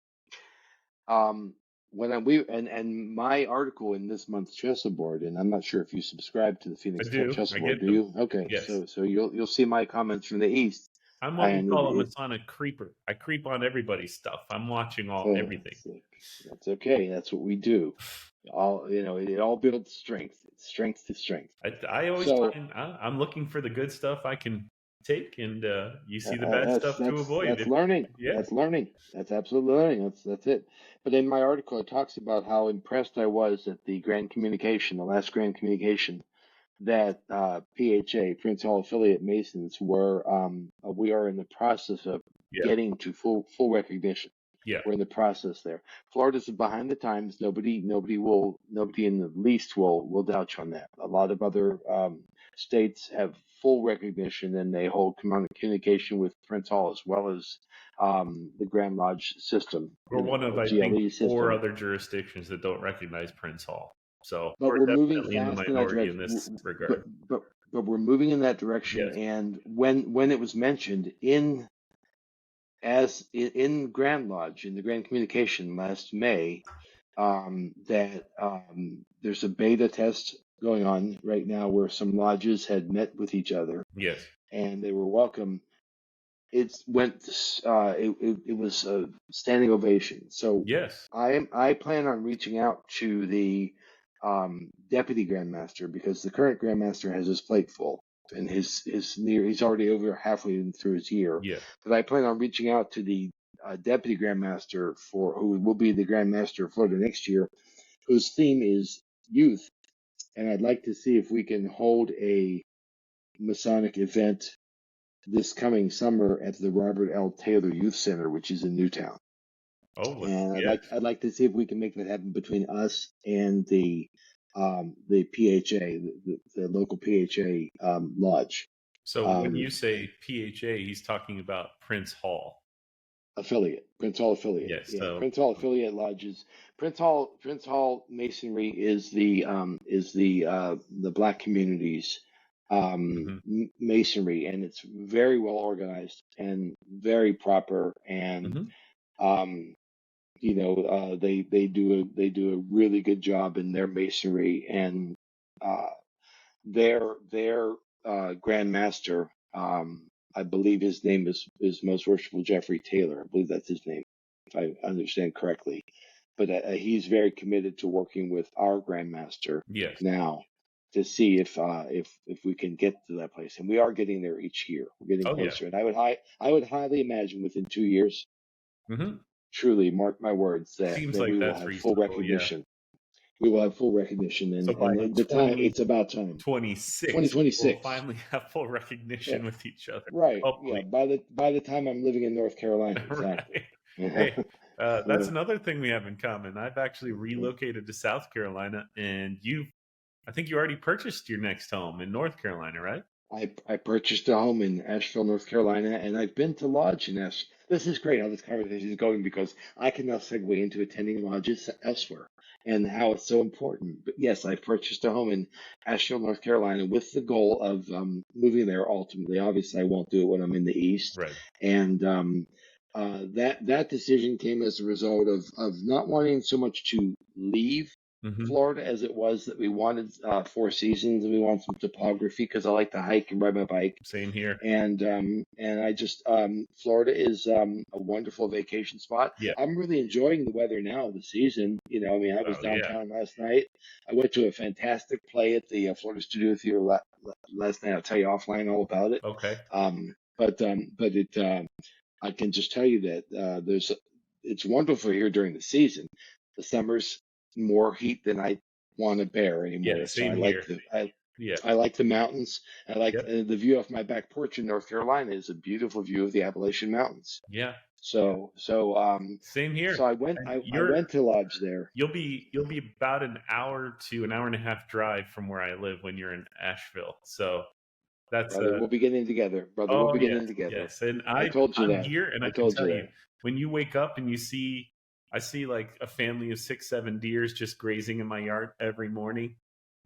[SPEAKER 3] When and my article in this month's chessboard, and I'm not sure if you subscribe to the
[SPEAKER 2] I
[SPEAKER 3] Phoenix
[SPEAKER 2] do. I
[SPEAKER 3] chessboard,
[SPEAKER 2] get
[SPEAKER 3] do
[SPEAKER 2] them.
[SPEAKER 3] you? Okay,
[SPEAKER 2] Yes.
[SPEAKER 3] so you'll see my comments from the east,
[SPEAKER 2] I'm what we
[SPEAKER 3] and
[SPEAKER 2] call a Masonic creeper. I creep on everybody's stuff. I'm watching everything.
[SPEAKER 3] that's okay. That's what we do. It all builds strength. It's strength to strength.
[SPEAKER 2] I always
[SPEAKER 3] So
[SPEAKER 2] find I'm looking for the good stuff I can take, and you see the bad
[SPEAKER 3] that's
[SPEAKER 2] stuff to
[SPEAKER 3] that's
[SPEAKER 2] avoid.
[SPEAKER 3] that's learning.
[SPEAKER 2] Yeah.
[SPEAKER 3] That's learning. That's absolute learning. That's it. But in my article, it talks about how impressed I was at the Grand Communication, the last Grand Communication, that PHA, Prince Hall Affiliate Masons, we are in the process of
[SPEAKER 2] Yeah.
[SPEAKER 3] getting to full recognition.
[SPEAKER 2] Yeah.
[SPEAKER 3] We're in the process there. Florida's behind the times. Nobody in the least will doubt you on that. A lot of other states have full recognition, and they hold communication with Prince Hall, as well as the Grand Lodge system,
[SPEAKER 2] We're one of,
[SPEAKER 3] the
[SPEAKER 2] I think,
[SPEAKER 3] GLE
[SPEAKER 2] 4
[SPEAKER 3] system.
[SPEAKER 2] other jurisdictions that don't recognize Prince Hall. So
[SPEAKER 3] But
[SPEAKER 2] we're
[SPEAKER 3] we're moving
[SPEAKER 2] definitely in the
[SPEAKER 3] fast in that
[SPEAKER 2] minority in
[SPEAKER 3] direction.
[SPEAKER 2] this regard.
[SPEAKER 3] But we're moving in that direction.
[SPEAKER 2] Yes.
[SPEAKER 3] And when it was mentioned in Grand Lodge, in the Grand Communication last May, that there's a beta test going on right now where some lodges had met with each other
[SPEAKER 2] Yes.
[SPEAKER 3] and they were welcome. It was a standing ovation. So
[SPEAKER 2] Yes.
[SPEAKER 3] I plan on reaching out to the deputy grandmaster, because the current grandmaster has his plate full, and he's already over halfway through his year.
[SPEAKER 2] Yeah.
[SPEAKER 3] But I plan on reaching out to the deputy grandmaster, who will be the grandmaster of Florida next year, whose theme is youth, and I'd like to see if we can hold a Masonic event this coming summer at the Robert L. Taylor Youth Center, which is in Newtown.
[SPEAKER 2] Oh,
[SPEAKER 3] And
[SPEAKER 2] yes.
[SPEAKER 3] I'd like to see if we can make that happen between us and the PHA, the local PHA lodge.
[SPEAKER 2] So when you say PHA, he's talking about Prince Hall.
[SPEAKER 3] Affiliate, Prince Hall affiliate.
[SPEAKER 2] Yes.
[SPEAKER 3] Yeah,
[SPEAKER 2] So
[SPEAKER 3] Prince Hall affiliate lodges. Prince Hall Masonry is the Black community's
[SPEAKER 2] mhm,
[SPEAKER 3] masonry, and it's very well organized and very proper, and
[SPEAKER 2] mhm.
[SPEAKER 3] um, they do a really good job in their masonry, and uh, their Grand Master, I believe his name is Most Worshipful Jeffrey Taylor. I believe that's his name, if I understand correctly. But he's very committed to working with our Grand Master
[SPEAKER 2] Yes.
[SPEAKER 3] now to see if we can get to that place, and we are getting there each year. We're getting
[SPEAKER 2] Oh, yeah.
[SPEAKER 3] closer, and I would highly imagine within 2 years,
[SPEAKER 2] hmm
[SPEAKER 3] truly, mark my words,
[SPEAKER 2] Seems
[SPEAKER 3] that
[SPEAKER 2] like
[SPEAKER 3] we will
[SPEAKER 2] that's
[SPEAKER 3] have full
[SPEAKER 2] reasonable. Yeah.
[SPEAKER 3] recognition. We will have full recognition,
[SPEAKER 2] So by
[SPEAKER 3] and the time it's about time.
[SPEAKER 2] 2026, we'll
[SPEAKER 3] 2026.
[SPEAKER 2] finally have full
[SPEAKER 3] Yeah,
[SPEAKER 2] recognition with each other.
[SPEAKER 3] right. Yeah,
[SPEAKER 2] Hopefully.
[SPEAKER 3] by the time I'm living in North Carolina, exactly.
[SPEAKER 2] Right. Hey, that's
[SPEAKER 3] Uh,
[SPEAKER 2] another thing we have in common. I've actually relocated to South Carolina, and I think you already purchased your next home in North Carolina, right?
[SPEAKER 3] I purchased a home in Asheville, North Carolina, and I've been to lodge in Ash. This is great how this conversation is going because I can now segue into attending lodges elsewhere and how it's so important. But yes, I purchased a home in Asheville, North Carolina, with the goal of moving there ultimately. Obviously, I won't do it when I'm in the East,
[SPEAKER 2] Right.
[SPEAKER 3] and that decision came as a result of not wanting so much to leave
[SPEAKER 2] hmm
[SPEAKER 3] Florida as it was that we wanted four seasons, and we want some topography because I like to hike and ride my bike.
[SPEAKER 2] Same here.
[SPEAKER 3] And I just Florida is a wonderful vacation spot.
[SPEAKER 2] Yeah.
[SPEAKER 3] I'm really enjoying the weather now, the season. I mean, I was
[SPEAKER 2] Oh, yeah.
[SPEAKER 3] downtown last night. I went to a fantastic play at the Florida Studio Theater last night. I'll tell you offline all about it.
[SPEAKER 2] Okay.
[SPEAKER 3] But I can just tell you that it's wonderful here during the season. The summer's more heat than I want to bear
[SPEAKER 2] Yeah.
[SPEAKER 3] anymore. So
[SPEAKER 2] Same here. Yeah.
[SPEAKER 3] I like the mountains. I like
[SPEAKER 2] Yep.
[SPEAKER 3] the view off my back porch in North Carolina is a beautiful view of the Appalachian Mountains.
[SPEAKER 2] Yeah.
[SPEAKER 3] So
[SPEAKER 2] Same here. And
[SPEAKER 3] I went to lodge there.
[SPEAKER 2] you'll be about an hour to an hour and a half drive from where I live when you're in Asheville. So that's
[SPEAKER 3] Brother, we'll be getting together. Brother, we'll
[SPEAKER 2] oh
[SPEAKER 3] be
[SPEAKER 2] yes,
[SPEAKER 3] getting together.
[SPEAKER 2] yes. And
[SPEAKER 3] I told you
[SPEAKER 2] I'm
[SPEAKER 3] that.
[SPEAKER 2] here, and
[SPEAKER 3] I
[SPEAKER 2] I can
[SPEAKER 3] told you
[SPEAKER 2] tell you
[SPEAKER 3] that.
[SPEAKER 2] when you wake up and I see like a family of 6, 7 deers just grazing in my yard every morning.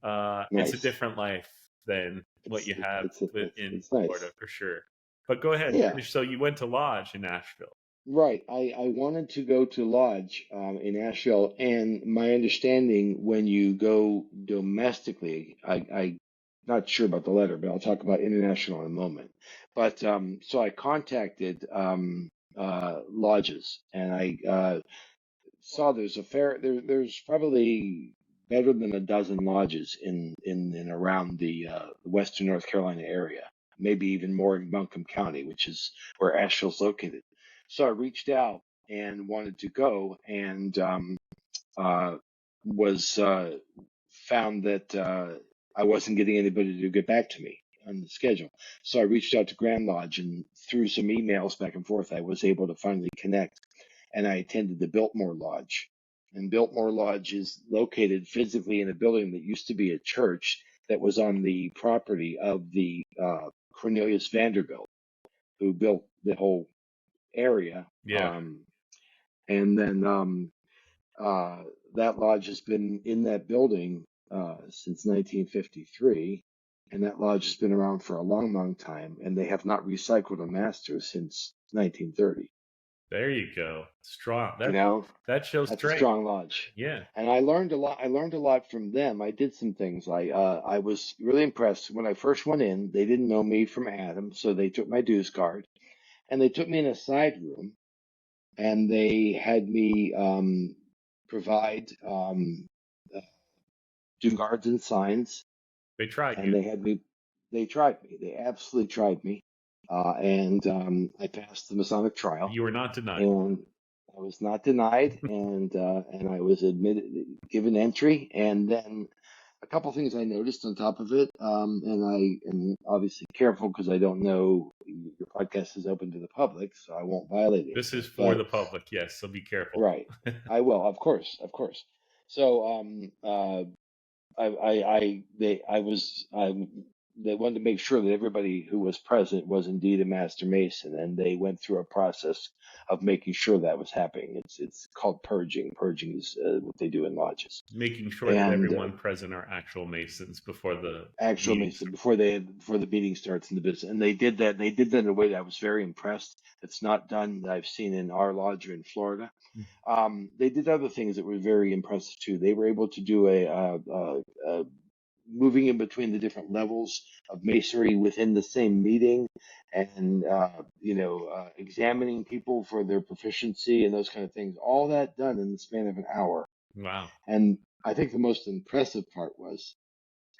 [SPEAKER 2] It's a
[SPEAKER 3] Nice.
[SPEAKER 2] different life than what you have in
[SPEAKER 3] It's nice.
[SPEAKER 2] Florida for sure. But go ahead,
[SPEAKER 3] Yeah.
[SPEAKER 2] finish. So you went to Lodge in Asheville.
[SPEAKER 3] Right. I wanted to go to lodge in Asheville, and my understanding when you go domestically, I not sure about the letter, but I'll talk about international in a moment. But so I contacted lodges, and I saw there's probably better than a dozen lodges in and around the Western North Carolina area, maybe even more in Buncombe County, which is where Asheville's located. So I reached out and wanted to go, and uh, was found that I wasn't getting anybody to get back to me on the schedule. So I reached out to Grand Lodge, and through some emails back and forth, I was able to finally connect, and I attended the Biltmore Lodge. And Biltmore Lodge is located physically in a building that used to be a church that was on the property of the Cornelius Vanderbilt, who built the whole area.
[SPEAKER 2] Yeah,
[SPEAKER 3] And then that lodge has been in that building since 1953, and that lodge has been around for a long, long time, and they have not recycled a master since 1930.
[SPEAKER 2] there you go. Strong.
[SPEAKER 3] You know,
[SPEAKER 2] That shows
[SPEAKER 3] that's a
[SPEAKER 2] strength.
[SPEAKER 3] strong lodge.
[SPEAKER 2] Yeah.
[SPEAKER 3] And I learned a lot. I learned a lot from them. I did some things. I was really impressed when I first went in. They didn't know me from Adam, so they took my dues card, and they took me in a side room, and they had me provide do cards and signs,
[SPEAKER 2] They tried
[SPEAKER 3] and
[SPEAKER 2] you.
[SPEAKER 3] they tried me. They absolutely tried me, and I passed the Masonic trial,
[SPEAKER 2] You were not denied.
[SPEAKER 3] and I was not denied, and I was admitted, given entry, and then a couple things I noticed on top of it, and I am obviously careful because I don't know your podcast is open to the public, so I won't violate
[SPEAKER 2] This is
[SPEAKER 3] anything.
[SPEAKER 2] for
[SPEAKER 3] But
[SPEAKER 2] the public, yes, so be careful.
[SPEAKER 3] right, I will, of course, of course. So they wanted to make sure that everybody who was present was indeed a Master Mason, and they went through a process of making sure that was happening. It's called purging. Purging is what they do in lodges.
[SPEAKER 2] Making sure that
[SPEAKER 3] And
[SPEAKER 2] everyone present are actual Masons before the
[SPEAKER 3] actual
[SPEAKER 2] meeting
[SPEAKER 3] Mason
[SPEAKER 2] starts.
[SPEAKER 3] before the meeting starts in the business, and they did that. They did that in a way that I was very impressed. It's not done that I've seen in our lodge or in Florida. They did other things that were very impressive too. They were able to do a moving in between the different levels of masonry within the same meeting, and examining people for their proficiency and those kind of things. All that done in the span of an hour.
[SPEAKER 2] Wow.
[SPEAKER 3] And I think the most impressive part was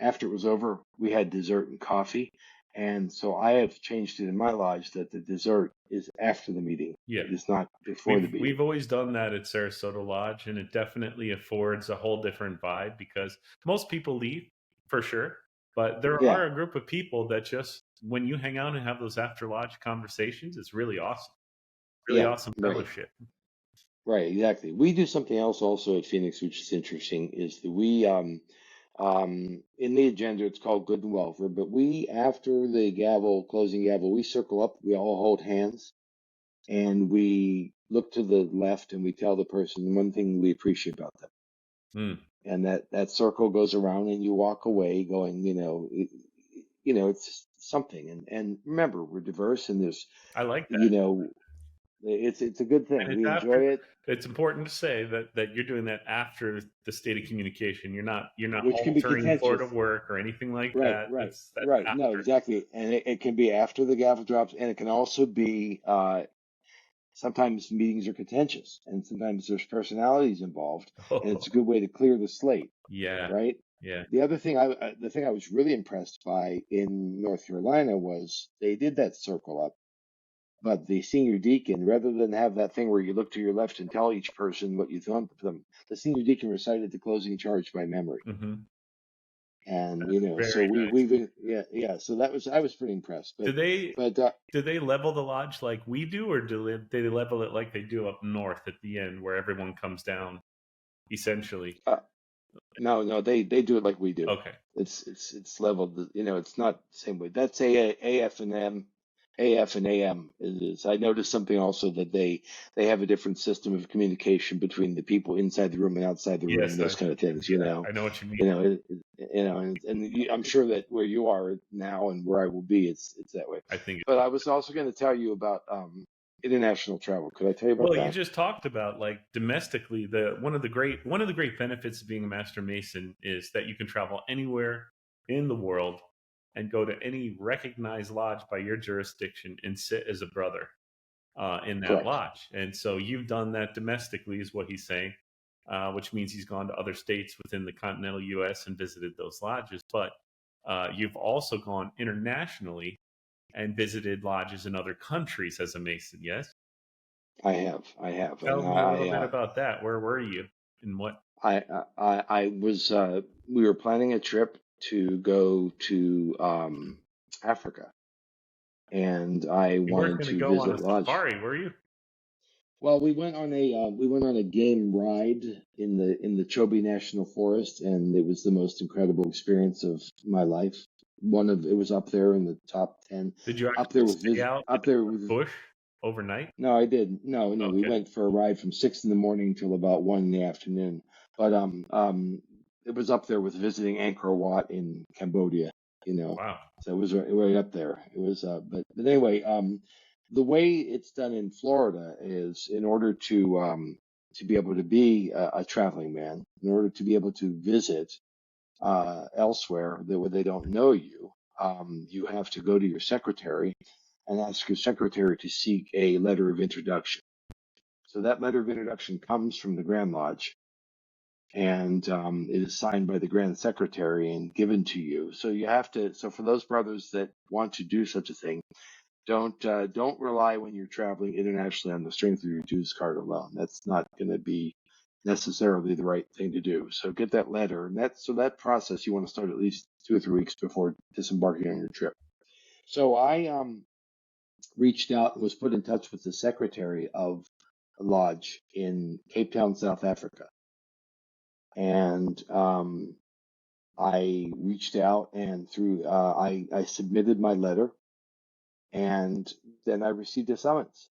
[SPEAKER 3] after it was over, we had dessert and coffee. And so I have changed it in my lodge that the dessert is after the meeting.
[SPEAKER 2] Yeah.
[SPEAKER 3] It is not before the meeting.
[SPEAKER 2] We've always done that at Sarasota Lodge, and it definitely affords a whole different vibe because most people leave for sure, but there
[SPEAKER 3] Yeah.
[SPEAKER 2] are a group of people that just when you hang out and have those after lodge conversations, it's really awesome. Really awesome fellowship.
[SPEAKER 3] Right, exactly. We do something else also at Phoenix, which is interesting, is that we in the agenda it's called good and welfare, but we after the closing gavel, we circle up, we all hold hands, and we look to the left and we tell the person one thing we appreciate about them. And that circle goes around and you walk away going, it's just something. And remember, we're diverse and there's,
[SPEAKER 2] I like that.
[SPEAKER 3] It's a good thing. We enjoy it.
[SPEAKER 2] It's important to say that you're doing that after the state of communication. You're not
[SPEAKER 3] Which can be
[SPEAKER 2] altering
[SPEAKER 3] contentious.
[SPEAKER 2] Florida work or anything like that.
[SPEAKER 3] Right.
[SPEAKER 2] That's
[SPEAKER 3] Right.
[SPEAKER 2] after.
[SPEAKER 3] No, exactly. And it can be after the gavel drops, and it can also be sometimes meetings are contentious, and sometimes there's personalities involved, and it's a good way to clear the slate.
[SPEAKER 2] Yeah.
[SPEAKER 3] Right.
[SPEAKER 2] Yeah.
[SPEAKER 3] The other thing the thing I was really impressed by in North Carolina was they did that circle up. But the senior deacon, rather than have that thing where you look to your left and tell each person what you thought of them, the senior deacon recited the closing charge by memory.
[SPEAKER 2] Mm-hmm.
[SPEAKER 3] And so we've been, so I was pretty impressed. But
[SPEAKER 2] do they level the lodge like we do, or do they level it like they do up north at the end where everyone comes down essentially?
[SPEAKER 3] No, they do it like we do.
[SPEAKER 2] Okay.
[SPEAKER 3] It's leveled, it's not the same way. That's AF and AM. AF and AM is. I noticed something also that they have a different system of communication between the people inside the room and outside the room, and those kind of things.
[SPEAKER 2] I know what you mean.
[SPEAKER 3] And I'm sure that where you are now and where I will be, it's that way.
[SPEAKER 2] I think.
[SPEAKER 3] But I was also going to tell you about international travel. Could I tell you about that?
[SPEAKER 2] Well, you just talked about like domestically. One of the great benefits of being a Master Mason is that you can travel anywhere in the world and go to any recognized lodge by your jurisdiction and sit as a brother in that lodge. And so you've done that domestically, is what he's saying, which means he's gone to other states within the continental U.S. and visited those lodges. But you've also gone internationally and visited lodges in other countries as a Mason, yes?
[SPEAKER 3] I have.
[SPEAKER 2] Tell me a little bit about that. Where were you and what?
[SPEAKER 3] I was, we were planning a trip to go to Africa, and I wanted to
[SPEAKER 2] go
[SPEAKER 3] visit
[SPEAKER 2] on a
[SPEAKER 3] lodge.
[SPEAKER 2] safari, were you?
[SPEAKER 3] Well, we went on a game ride in the Chobe National Forest, and it was the most incredible experience of my life. It was up there in the top 10.
[SPEAKER 2] Did you
[SPEAKER 3] up there
[SPEAKER 2] with bush overnight?
[SPEAKER 3] No, I didn't. No, okay. We went for a ride from 6 a.m. till about 1 p.m. But it was up there with visiting Angkor Wat in Cambodia.
[SPEAKER 2] Wow.
[SPEAKER 3] So it was right up there. It was, but anyway, the way it's done in Florida is in order to be able to be a traveling man, in order to be able to visit elsewhere where they don't know you, you have to go to your secretary and ask your secretary to seek a letter of introduction. So that letter of introduction comes from the Grand Lodge, and it is signed by the Grand Secretary and given to you. So you have to. So for those brothers that want to do such a thing, don't rely when you're traveling internationally on the strength of your dues card alone. That's not going to be necessarily the right thing to do. So get that letter, and that process you want to start at least 2 or 3 weeks before disembarking on your trip. So I reached out and was put in touch with the secretary of a lodge in Cape Town, South Africa, and I reached out and through I submitted my letter, and then I received a summons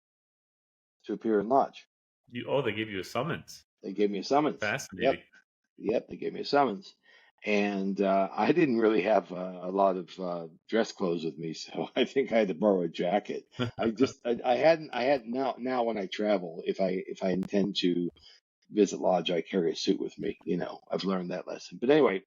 [SPEAKER 3] to appear in lodge.
[SPEAKER 2] They gave you a summons.
[SPEAKER 3] They gave me a summons.
[SPEAKER 2] Fascinating.
[SPEAKER 3] Yep, they gave me a summons. And I didn't really have a lot of dress clothes with me, so I think I had to borrow a jacket. I hadn't now when I travel, if I intend to visit lodge, I carry a suit with me. I've learned that lesson. But anyway,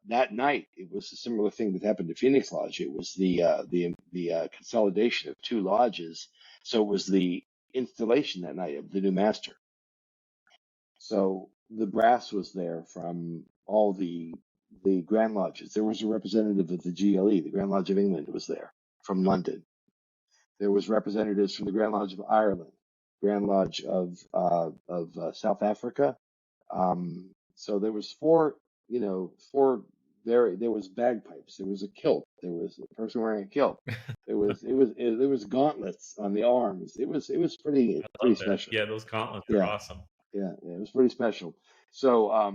[SPEAKER 3] that night it was a similar thing that happened to Phoenix Lodge. It was the consolidation of 2 lodges, so it was the installation that night of the new master. So the brass was there from all the Grand Lodges. There was a representative of the GLE, the Grand Lodge of England, was there from London. There was representatives from the Grand Lodge of Ireland, Grand Lodge of South Africa. So there was 4. There was bagpipes. There was a kilt. There was a person wearing a kilt. There was gauntlets on the arms. It was pretty special.
[SPEAKER 2] Yeah, those gauntlets are awesome.
[SPEAKER 3] Yeah, it was pretty special. So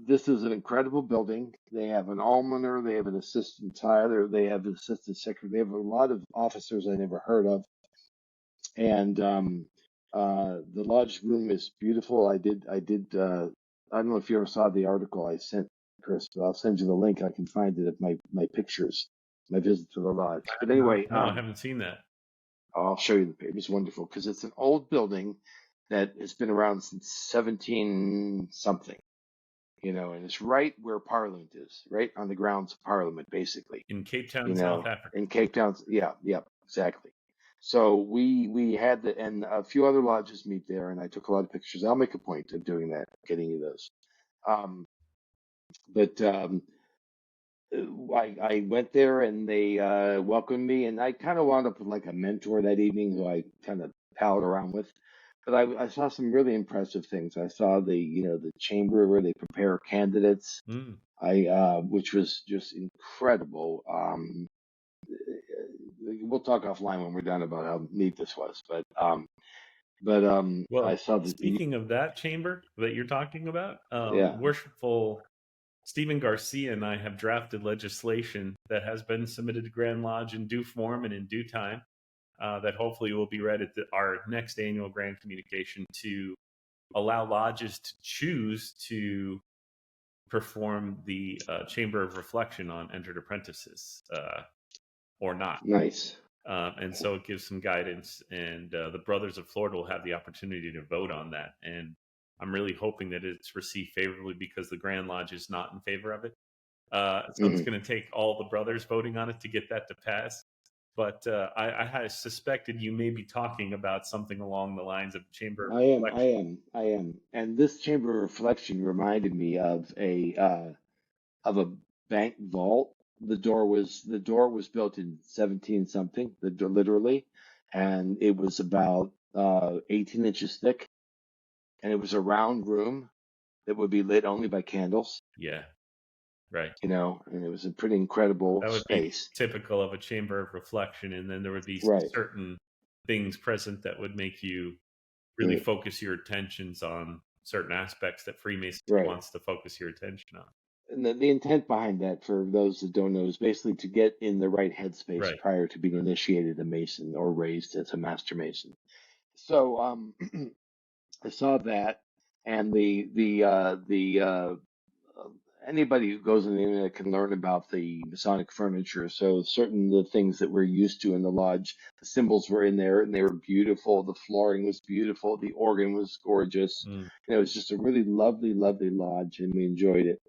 [SPEAKER 3] this is an incredible building. They have an almoner, they have an assistant tither, they have an assistant secretary, they have a lot of officers I never heard of. And the lodge room is beautiful. I don't know if you ever saw the article I sent, Chris, but I'll send you the link. I can find it of my pictures, my visit to the lodge. But anyway,
[SPEAKER 2] no, I haven't seen that.
[SPEAKER 3] I'll show you the page. It's wonderful because it's an old building that has been around since 17 something, and it's right where Parliament is, right on the grounds of Parliament, basically.
[SPEAKER 2] In Cape Town, South Africa.
[SPEAKER 3] In Cape Town, yeah, exactly. So we had and a few other lodges meet there, and I took a lot of pictures. I'll make a point of doing that, getting you those. I went there and they welcomed me, and I kind of wound up with like a mentor that evening who I kind of palled around with. But I saw some really impressive things. I saw the chamber where they prepare candidates, which was just incredible. We'll talk offline when we're done about how neat this was. But
[SPEAKER 2] well,
[SPEAKER 3] I saw
[SPEAKER 2] speaking of that chamber that you're talking about,
[SPEAKER 3] yeah.
[SPEAKER 2] Worshipful Stephen Garcia and I have drafted legislation that has been submitted to Grand Lodge in due form and in due time, that hopefully will be read at our next annual Grand Communication, to allow lodges to choose to perform the Chamber of Reflection on entered apprentices or not.
[SPEAKER 3] Nice.
[SPEAKER 2] And so it gives some guidance, and the Brothers of Florida will have the opportunity to vote on that. And I'm really hoping that it's received favorably because the Grand Lodge is not in favor of it. So it's going to take all the brothers voting on it to get that to pass. But I had suspected you may be talking about something along the lines of Chamber of Reflection.
[SPEAKER 3] I am. And this Chamber of Reflection reminded me of a bank vault. The door was built in 17 something, literally, and it was about 18 inches thick, and it was a round room that would be lit only by candles.
[SPEAKER 2] Yeah, right.
[SPEAKER 3] And it was a pretty incredible space.
[SPEAKER 2] Be typical of a Chamber of Reflection, and then there would be certain things present that would make you really focus your attentions on certain aspects that Freemasonry wants to focus your attention on.
[SPEAKER 3] And the intent behind that, for those that don't know, is basically to get in the right headspace prior to being initiated a Mason or raised as a Master Mason. So I saw that, and anybody who goes on the internet can learn about the Masonic furniture. So certain the things that we're used to in the lodge, the symbols were in there, and they were beautiful. The flooring was beautiful. The organ was gorgeous. And it was just a really lovely, lovely lodge, and we enjoyed it.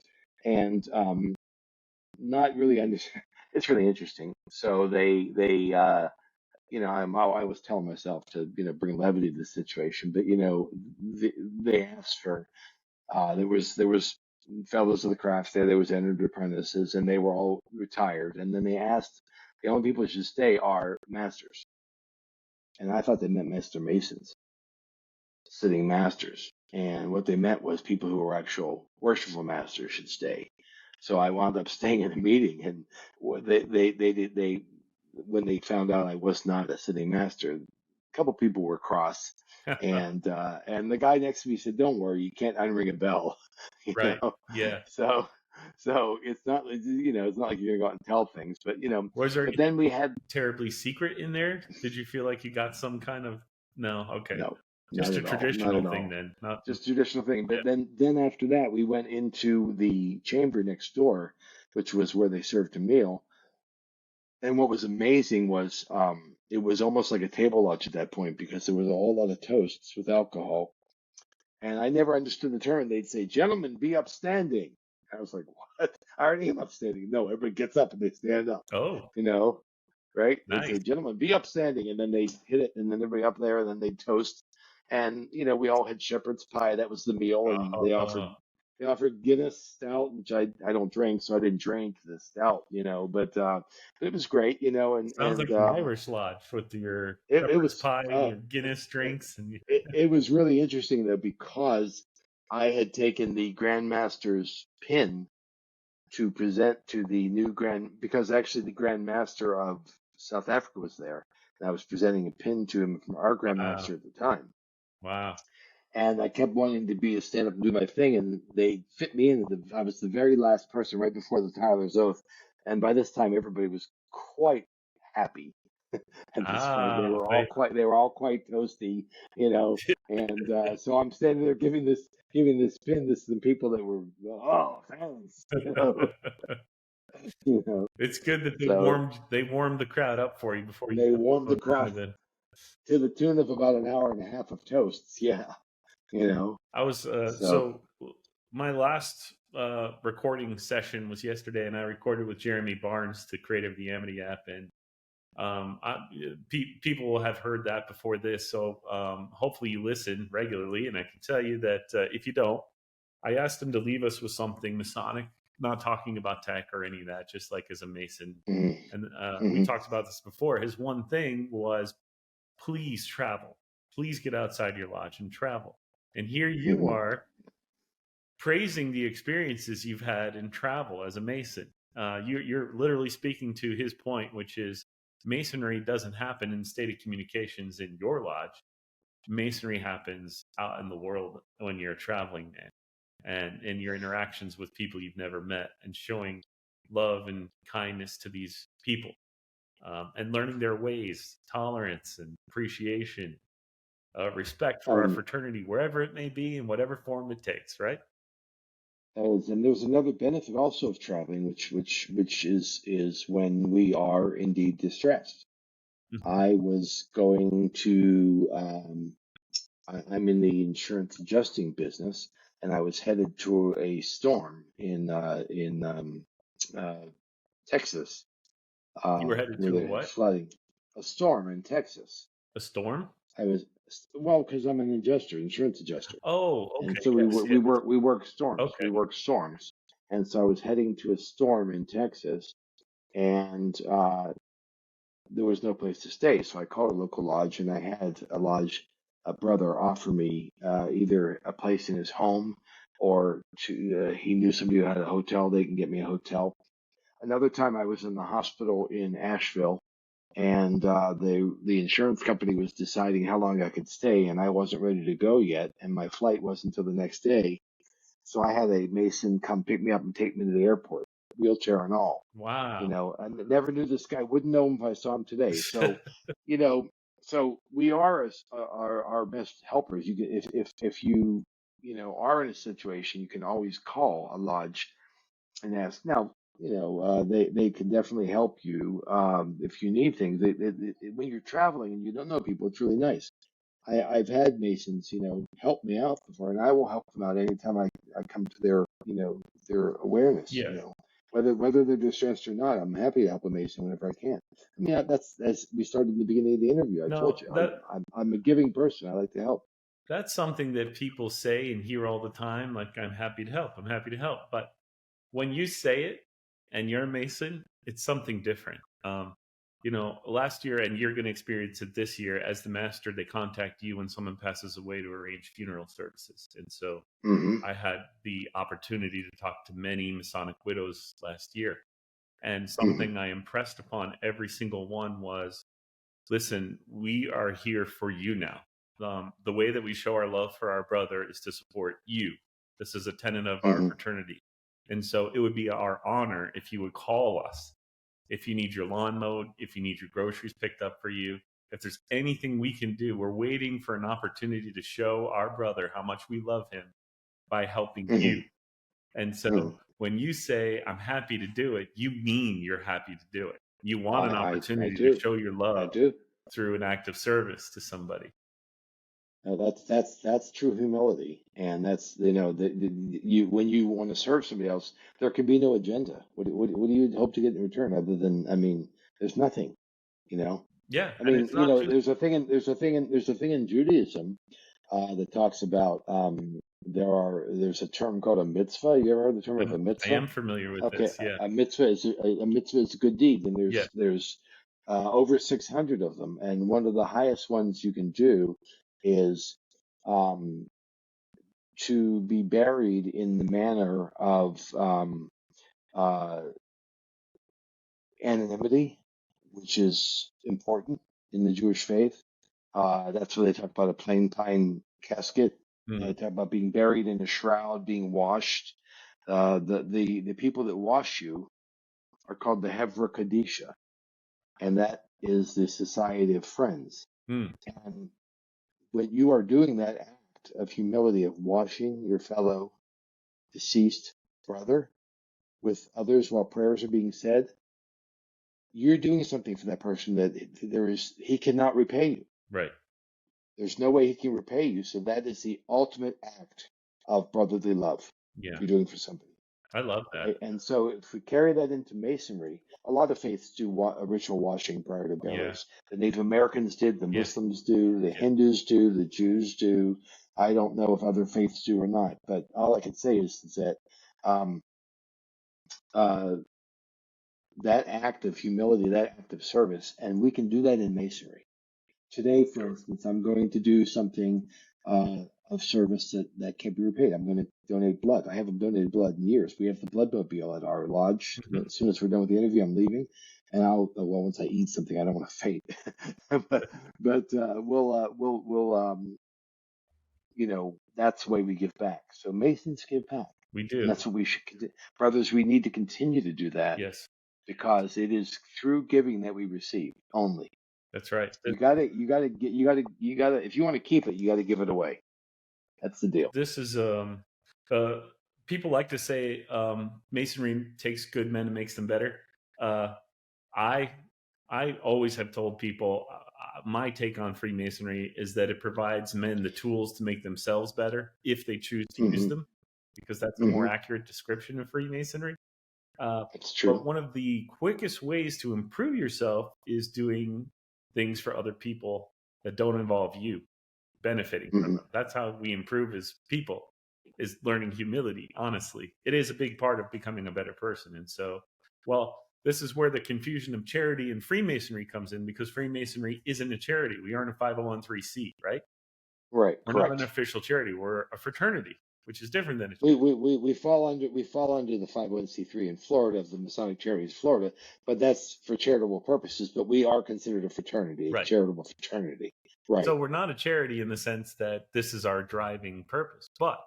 [SPEAKER 3] And not really understand. It's really interesting. So they I was telling myself to bring levity to the situation, but they asked for there was fellows of the crafts there was entered apprentices, and they were all retired, and then they asked the only people who should stay are masters, and I thought they meant Master Masons. sitting masters. And what they meant was people who were actual worshipful masters should stay. So I wound up staying in a meeting, and they when they found out I was not a sitting master, a couple people were cross, and the guy next to me said, "Don't worry, you can't unring a bell," you
[SPEAKER 2] Right.
[SPEAKER 3] know.
[SPEAKER 2] Yeah.
[SPEAKER 3] So it's not, it's not like you're gonna go out and tell things, but
[SPEAKER 2] Was there
[SPEAKER 3] but
[SPEAKER 2] anything
[SPEAKER 3] then we had
[SPEAKER 2] terribly secret in there? Did you feel like you got some kind of no? Okay,
[SPEAKER 3] no,
[SPEAKER 2] just
[SPEAKER 3] not
[SPEAKER 2] a
[SPEAKER 3] at all, not
[SPEAKER 2] traditional
[SPEAKER 3] at
[SPEAKER 2] thing
[SPEAKER 3] all.
[SPEAKER 2] then. Not
[SPEAKER 3] Just traditional thing.
[SPEAKER 2] yeah.
[SPEAKER 3] But then after that, we went into the chamber next door, which was where they served a meal. And what was amazing was it was almost like a table lodge at that point because there was a whole lot of toasts with alcohol. And I never understood the term. They'd say, "Gentlemen, be upstanding." I was like, "What? I already am upstanding." No, everybody gets up and they stand up,
[SPEAKER 2] Oh,
[SPEAKER 3] you know, right? They'd say,
[SPEAKER 2] nice.
[SPEAKER 3] "Gentlemen, be upstanding," and then they hit it, and then everybody up there, and then they toast. And we all had shepherd's pie. That was the meal, and
[SPEAKER 2] Oh,
[SPEAKER 3] they offered Guinness stout, which I don't drink, so I didn't drink the stout, but it was great,
[SPEAKER 2] sounds like the Irish lodge with your
[SPEAKER 3] it
[SPEAKER 2] shepherd's
[SPEAKER 3] was
[SPEAKER 2] pie and your Guinness
[SPEAKER 3] it,
[SPEAKER 2] drinks and
[SPEAKER 3] it was really interesting though because I had taken the Grandmaster's pin to present to the new because actually the Grand Master of South Africa was there, and I was presenting a pin to him from our
[SPEAKER 2] wow,
[SPEAKER 3] Grandmaster at the time.
[SPEAKER 2] wow.
[SPEAKER 3] And I kept wanting to be a stand up and do my thing, and they fit me in. I was the very last person right before the Tyler's Oath, and by this time everybody was quite happy. At this point, they
[SPEAKER 2] Ah,
[SPEAKER 3] were all quite toasty, And so I'm standing there giving this pin to some people that were, oh, thanks, you know.
[SPEAKER 2] it's good that
[SPEAKER 3] So
[SPEAKER 2] they warmed the crowd up for you before you
[SPEAKER 3] they
[SPEAKER 2] got
[SPEAKER 3] warmed the
[SPEAKER 2] to
[SPEAKER 3] crowd
[SPEAKER 2] then.
[SPEAKER 3] to the tune of about an hour and a half of toasts. Yeah, you know.
[SPEAKER 2] I was
[SPEAKER 3] So
[SPEAKER 2] so my last recording session was yesterday, and I recorded with Jeremy Barnes, the creator of the Amity app, and people will have heard that before this. So hopefully you listen regularly, and I can tell you that if you don't, I asked him to leave us with something Masonic, not talking about tech or any of that, just like as a Mason.
[SPEAKER 3] mm,
[SPEAKER 2] And we
[SPEAKER 3] mhm,
[SPEAKER 2] talked about this before. His one thing was, please travel. Please get outside your lodge and travel. And here you
[SPEAKER 3] mhm.
[SPEAKER 2] are praising the experiences you've had in travel as a Mason. You're literally speaking to his point, which is Masonry doesn't happen in state of communications in your lodge. Masonry happens out in the world when you're traveling, man, and in your interactions with people you've never met, and showing love and kindness to these people, and learning their ways, tolerance and appreciation, respect for our
[SPEAKER 3] Um,
[SPEAKER 2] fraternity, wherever it may be, in whatever form it takes. Right?
[SPEAKER 3] and there's another benefit also of traveling, which is when we are indeed distressed.
[SPEAKER 2] Hmm.
[SPEAKER 3] I was going to I'm in the insurance adjusting business, and I was headed to a storm in uh, Texas,
[SPEAKER 2] You were headed
[SPEAKER 3] where
[SPEAKER 2] to a
[SPEAKER 3] they had
[SPEAKER 2] what?
[SPEAKER 3] flooding. A storm in Texas.
[SPEAKER 2] A storm?
[SPEAKER 3] I was well because I'm an adjuster, insurance adjuster,
[SPEAKER 2] Oh,
[SPEAKER 3] and
[SPEAKER 2] okay.
[SPEAKER 3] so
[SPEAKER 2] Yes, yes.
[SPEAKER 3] we work storms. We
[SPEAKER 2] Okay.
[SPEAKER 3] work storms, and so I was heading to a storm in Texas, and there was no place to stay. So I called a local lodge, and I had a brother offer me either a place in his home or he knew somebody who had a hotel. They can get me a hotel. Another time I was in the hospital in Asheville, and the insurance company was deciding how long I could stay, and I wasn't ready to go yet, and my flight wasn't until the next day. So I had a Mason come pick me up and take me to the airport, wheelchair and all.
[SPEAKER 2] Wow.
[SPEAKER 3] I never knew this guy. Wouldn't know him if I saw him today. So, you know, so we are our best helpers. You can, if you are in a situation, you can always call a lodge and ask. Now, they can definitely help you if you need things. When you're traveling and you don't know people, it's really nice. I've had Masons, help me out before, and I will help them out anytime I come to their awareness,
[SPEAKER 2] Yeah.
[SPEAKER 3] whether they're distressed or not. I'm happy to help a Mason whenever I can. I mean, that's as we started in the beginning of the interview. I told
[SPEAKER 2] No,
[SPEAKER 3] you, I'm a giving person. I like to help.
[SPEAKER 2] that's something that people say and hear all the time, like, I'm happy to help. I'm happy to help. But when you say it and you're a Mason, it's something different. last year, and you're going to experience it this year, as the master, they contact you when someone passes away to arrange funeral services. And so
[SPEAKER 3] Mm-hmm.
[SPEAKER 2] I had the opportunity to talk to many Masonic widows last year. And something I impressed upon every single one was, listen, we are here for you now. The way that we show our love for our brother is to support you. This is a tenet of our
[SPEAKER 3] Mm-hmm.
[SPEAKER 2] fraternity. And so it would be our honor if you would call us. If you need your lawn mowed, if you need your groceries picked up for you, if there's anything we can do, we're waiting for an opportunity to show our brother how much we love him by helping
[SPEAKER 3] Mm-hmm.
[SPEAKER 2] you. And so when you say, I'm happy to do it, you mean you're happy to do it. You want an
[SPEAKER 3] I
[SPEAKER 2] opportunity
[SPEAKER 3] do.
[SPEAKER 2] to show your
[SPEAKER 3] I
[SPEAKER 2] love
[SPEAKER 3] do.
[SPEAKER 2] through an act of service to somebody.
[SPEAKER 3] That's true humility, and that's you when you want to serve somebody else, there can be no agenda. What do you hope to get in return other than there's nothing, you know.
[SPEAKER 2] Yeah, and it's not just
[SPEAKER 3] There's a thing in Judaism that talks about there's a term called a mitzvah. You ever heard the term of a
[SPEAKER 2] I
[SPEAKER 3] mitzvah?
[SPEAKER 2] am familiar with
[SPEAKER 3] Okay,
[SPEAKER 2] this. Yeah,
[SPEAKER 3] a mitzvah is a good deed, and
[SPEAKER 2] yeah,
[SPEAKER 3] there's over 600 of them, and one of the highest ones you can do is um, to be buried in the manner of uh, anonymity, which is important in the Jewish faith. That's where they talk about a plain pine casket. They talk about being buried in a shroud, being washed. The people that wash you are called the Hevra Kadisha, and that is the Society of Friends.
[SPEAKER 2] Mm.
[SPEAKER 3] And when you are doing that act of humility of washing your fellow deceased brother with others while prayers are being said, you're doing something for that person that he cannot repay you.
[SPEAKER 2] Right.
[SPEAKER 3] There's no way he can repay you. So that is the ultimate act of brotherly love.
[SPEAKER 2] Yeah,
[SPEAKER 3] You're doing for somebody.
[SPEAKER 2] I love that.
[SPEAKER 3] Right? And so if we carry that into Masonry, a lot of faiths do a ritual washing prior to burials. The Native Americans did, the Muslims do, the Hindus do, the Jews do. I don't know if other faiths do or not, but all I can say is that that act of humility, that act of service, and we can do that in Masonry. Today, for instance, I'm going to do something of service that can be repaid. I'm going to donate blood. I haven't donated blood in years. We have the bloodmobile at our lodge. As soon as we're done with the interview, I'm leaving, and once I eat something, I don't want to faint, but we'll that's the way we give back. So Masons give back.
[SPEAKER 2] We do.
[SPEAKER 3] And that's what we should brothers. We need to continue to do that.
[SPEAKER 2] Yes,
[SPEAKER 3] because it is through giving that we receive only.
[SPEAKER 2] that's right.
[SPEAKER 3] You gotta, if you want to keep it, you gotta give it away. That's the deal.
[SPEAKER 2] This is people like to say Masonry takes good men and makes them better. I always have told people my take on Freemasonry is that it provides men the tools to make themselves better if they choose to use them, because that's a more accurate description of Freemasonry.
[SPEAKER 3] It's true.
[SPEAKER 2] But one of the quickest ways to improve yourself is doing things for other people that don't involve you, benefiting from them. That's how we improve as people, is learning humility. Honestly, it is a big part of becoming a better person. And so, this is where the confusion of charity and Freemasonry comes in, because Freemasonry isn't a charity. We aren't a 501(c), right?
[SPEAKER 3] Right.
[SPEAKER 2] We're
[SPEAKER 3] correct.
[SPEAKER 2] not an official charity. We're a fraternity, which is different than a
[SPEAKER 3] charity. We fall under the 501(c)(3) in Florida of the Masonic Charities of Florida, but that's for charitable purposes. But we are considered a fraternity, a charitable fraternity. Right.
[SPEAKER 2] So we're not a charity in the sense that this is our driving purpose, but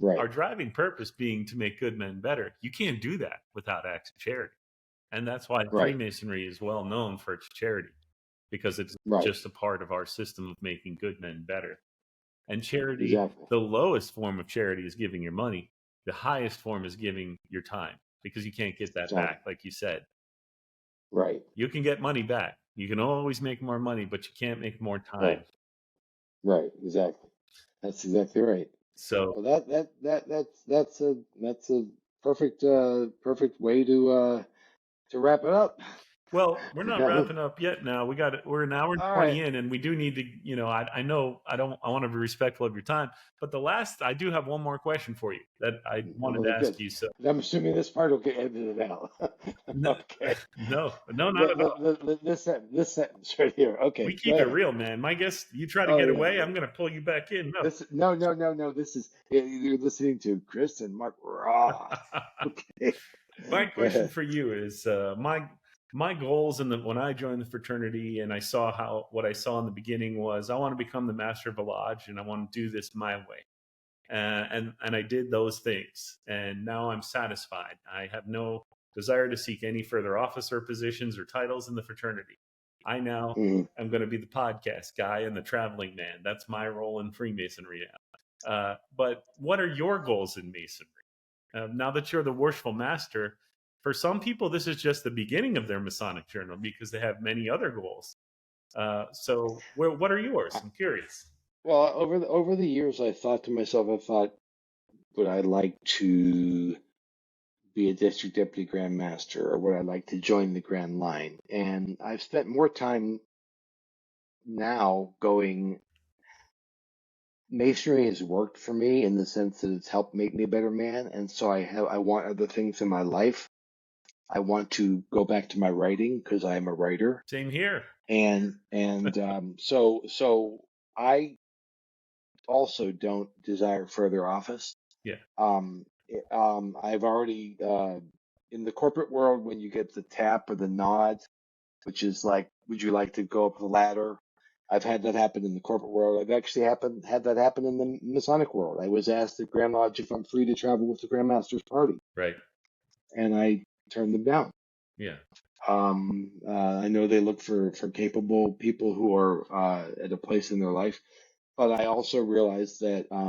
[SPEAKER 2] our driving purpose being to make good men better. You can't do that without acts of charity. And that's why Freemasonry is well known for its charity, because it's just a part of our system of making good men better. And charity, the lowest form of charity is giving your money. The highest form is giving your time, because you can't get that back, like you said.
[SPEAKER 3] Right.
[SPEAKER 2] You can get money back. You can always make more money, but you can't make more time.
[SPEAKER 3] Right. Exactly. That's exactly right.
[SPEAKER 2] So
[SPEAKER 3] that's a perfect way to wrap it up.
[SPEAKER 2] Well, we're not
[SPEAKER 3] No.
[SPEAKER 2] wrapping up yet. Now we're an hour and
[SPEAKER 3] All
[SPEAKER 2] 20
[SPEAKER 3] right.
[SPEAKER 2] in, and we do need to. I know I want to be respectful of your time, but I do have one more question for you that I wanted to
[SPEAKER 3] Well,
[SPEAKER 2] ask
[SPEAKER 3] good.
[SPEAKER 2] you. So
[SPEAKER 3] I'm assuming this part will get edited out.
[SPEAKER 2] no,
[SPEAKER 3] Okay.
[SPEAKER 2] no, not at all.
[SPEAKER 3] This sentence right here.
[SPEAKER 2] We
[SPEAKER 3] Okay, go
[SPEAKER 2] keep it
[SPEAKER 3] ahead.
[SPEAKER 2] real, man. My guess, you try to
[SPEAKER 3] Oh
[SPEAKER 2] get
[SPEAKER 3] yeah.
[SPEAKER 2] away, I'm going to pull you back in.
[SPEAKER 3] No. This is you're listening to Chris and Mark Roth. Okay.
[SPEAKER 2] My
[SPEAKER 3] Go
[SPEAKER 2] question
[SPEAKER 3] ahead.
[SPEAKER 2] for you is my goals when I joined the fraternity, and I saw what I saw in the beginning was I want to become the master of a lodge, and I want to do this my way. And I did those things, and now I'm satisfied. I have no desire to seek any further officer positions or titles in the fraternity. I now
[SPEAKER 3] Mhm.
[SPEAKER 2] am going to be the podcast guy and the traveling man. That's my role in Freemasonry now. But what are your goals in Masonry? Now that you're the worshipful master, for some people, this is just the beginning of their Masonic journey because they have many other goals. So, what are yours? I'm curious.
[SPEAKER 3] Well, over the years, I thought to myself, would I like to be a district deputy grand master, or would I like to join the grand line? And I've spent more time now going. Masonry has worked for me in the sense that it's helped make me a better man, and so I want other things in my life. I want to go back to my writing because I am a writer,
[SPEAKER 2] Same here.
[SPEAKER 3] so I also don't desire further office.
[SPEAKER 2] Yeah.
[SPEAKER 3] I've already in the corporate world, when you get the tap or the nod, which is like, would you like to go up the ladder? I've had that happen in the corporate world. I've actually had that happen in the Masonic world. I was asked at Grand Lodge if I'm free to travel with the Grand Master's party,
[SPEAKER 2] Right.
[SPEAKER 3] and I turned them down.
[SPEAKER 2] Yeah.
[SPEAKER 3] I know they look for capable people who are at a place in their life, but I also realized that at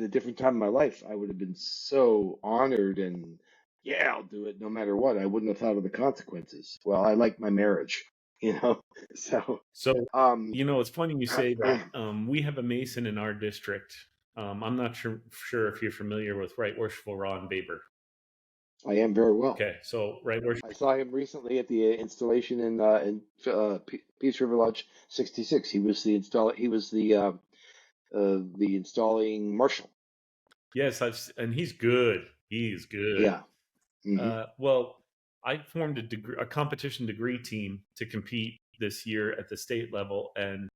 [SPEAKER 3] a different time in my life, I would have been so honored and yeah, I'll do it no matter what. I wouldn't have thought of the consequences. Well, I like my marriage, you know. So,
[SPEAKER 2] So,
[SPEAKER 3] um,
[SPEAKER 2] it's funny you say that. We have a Mason in our district. I'm not sure if you're familiar with Right Worshipful Ron Baber.
[SPEAKER 3] I am very well.
[SPEAKER 2] Okay, so Right Worship.
[SPEAKER 3] I saw him recently at the installation in Peace River Lodge 66. He was the installing marshal.
[SPEAKER 2] Yes, and he's good. He's good.
[SPEAKER 3] Yeah.
[SPEAKER 2] Well, I formed a competition degree team to compete this year at the state level, and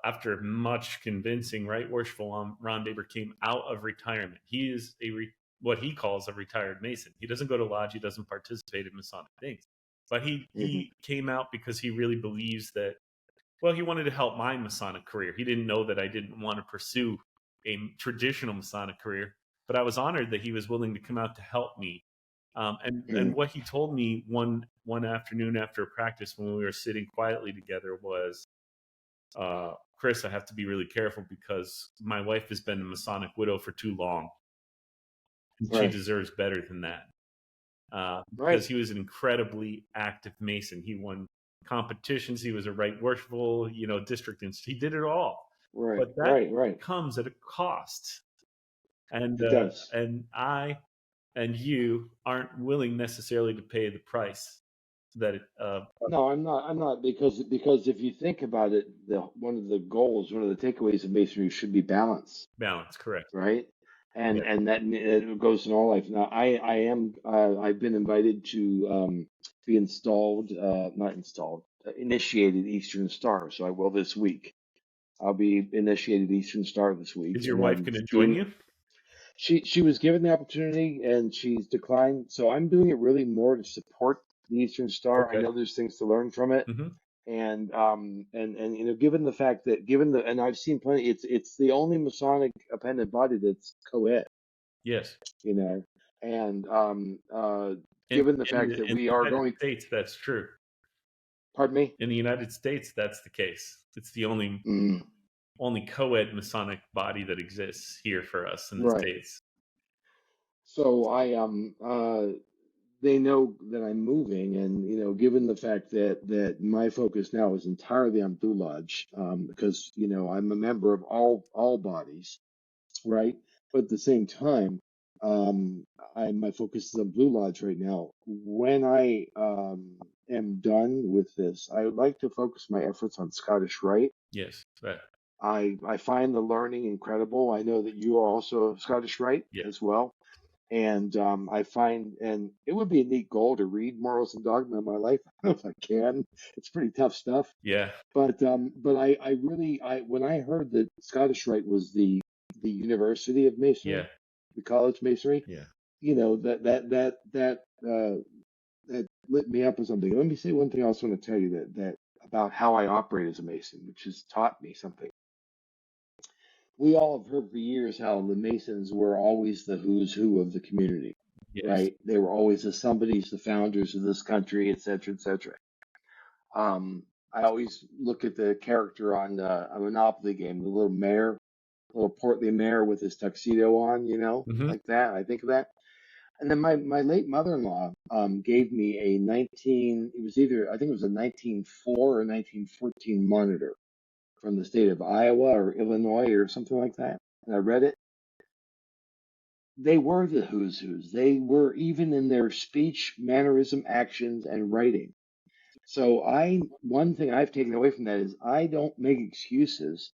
[SPEAKER 2] after much convincing, Right Worshipful Ron Baber came out of retirement. He is what he calls a retired Mason. He doesn't go to lodge. He doesn't participate in Masonic things, but he came out because he really believes that. Well, he wanted to help my Masonic career. He didn't know that I didn't want to pursue a traditional Masonic career, but I was honored that he was willing to come out to help me. And what he told me one afternoon after practice when we were sitting quietly together was, Chris, I have to be really careful because my wife has been a Masonic widow for too long. She deserves better than that. Because he was an incredibly active Mason. He won competitions. He was a Right Worshipful, district. He did it all.
[SPEAKER 3] Right.
[SPEAKER 2] But that
[SPEAKER 3] Right.
[SPEAKER 2] comes at a cost. And
[SPEAKER 3] It does.
[SPEAKER 2] and I and you aren't willing necessarily to pay the price that it.
[SPEAKER 3] No, I'm not because if you think about it, one of the takeaways of Masonry should be balance.
[SPEAKER 2] Balance, correct.
[SPEAKER 3] Right? And
[SPEAKER 2] Yeah.
[SPEAKER 3] and that it goes in all life. Now, I've been invited to be initiated Eastern Star. So I will this week. I'll be initiated Eastern Star this week.
[SPEAKER 2] Is your
[SPEAKER 3] and
[SPEAKER 2] wife
[SPEAKER 3] I'm
[SPEAKER 2] going to
[SPEAKER 3] doing
[SPEAKER 2] join you?
[SPEAKER 3] She was given the opportunity and she's declined. So I'm doing it really more to support the Eastern Star. I
[SPEAKER 2] Okay.
[SPEAKER 3] know there's things to learn from it.
[SPEAKER 2] Mm-hmm.
[SPEAKER 3] And given the fact that and I've seen plenty, it's the only Masonic appendant body that's co-ed.
[SPEAKER 2] Yes.
[SPEAKER 3] And
[SPEAKER 2] In
[SPEAKER 3] given the fact that
[SPEAKER 2] the
[SPEAKER 3] we are
[SPEAKER 2] United
[SPEAKER 3] going,
[SPEAKER 2] States, that's true.
[SPEAKER 3] pardon me.
[SPEAKER 2] In the United States, that's the case. It's the only co-ed Masonic body that exists here for us in the
[SPEAKER 3] Right.
[SPEAKER 2] States.
[SPEAKER 3] So they know that I'm moving, and given the fact that my focus now is entirely on Blue Lodge, because I'm a member of all bodies, right? But at the same time, My focus is on Blue Lodge right now. When I am done with this, I would like to focus my efforts on Scottish Rite.
[SPEAKER 2] Yes. That.
[SPEAKER 3] I find the learning incredible. I know that you are also Scottish Rite
[SPEAKER 2] Yeah.
[SPEAKER 3] as well. And I find, and it would be a neat goal to read Morals and Dogma in my life. I don't know if I can. It's pretty tough stuff.
[SPEAKER 2] Yeah.
[SPEAKER 3] But I really, when I heard that Scottish Rite was the University of Masonry,
[SPEAKER 2] Yeah.
[SPEAKER 3] the College Masonry,
[SPEAKER 2] Yeah.
[SPEAKER 3] you know, that lit me up with something. Let me say one thing I also want to tell you that about how I operate as a Mason, which has taught me something. We all have heard for years how the Masons were always the who's who of the community,
[SPEAKER 2] Yes.
[SPEAKER 3] right? They were always the somebodies, the founders of this country, et cetera, et cetera. I always look at the character on a Monopoly game, the little mayor, little portly mayor with his tuxedo on, you know,
[SPEAKER 2] Mm-hmm.
[SPEAKER 3] like that. I think of that. And then my late mother-in-law gave me a it was either, I think it was a 1904 or 1914 monitor from the state of Iowa or Illinois or something like that. And I read it. They were the who's who's. They were even in their speech, mannerism, actions, and writing. So one thing I've taken away from that is I don't make excuses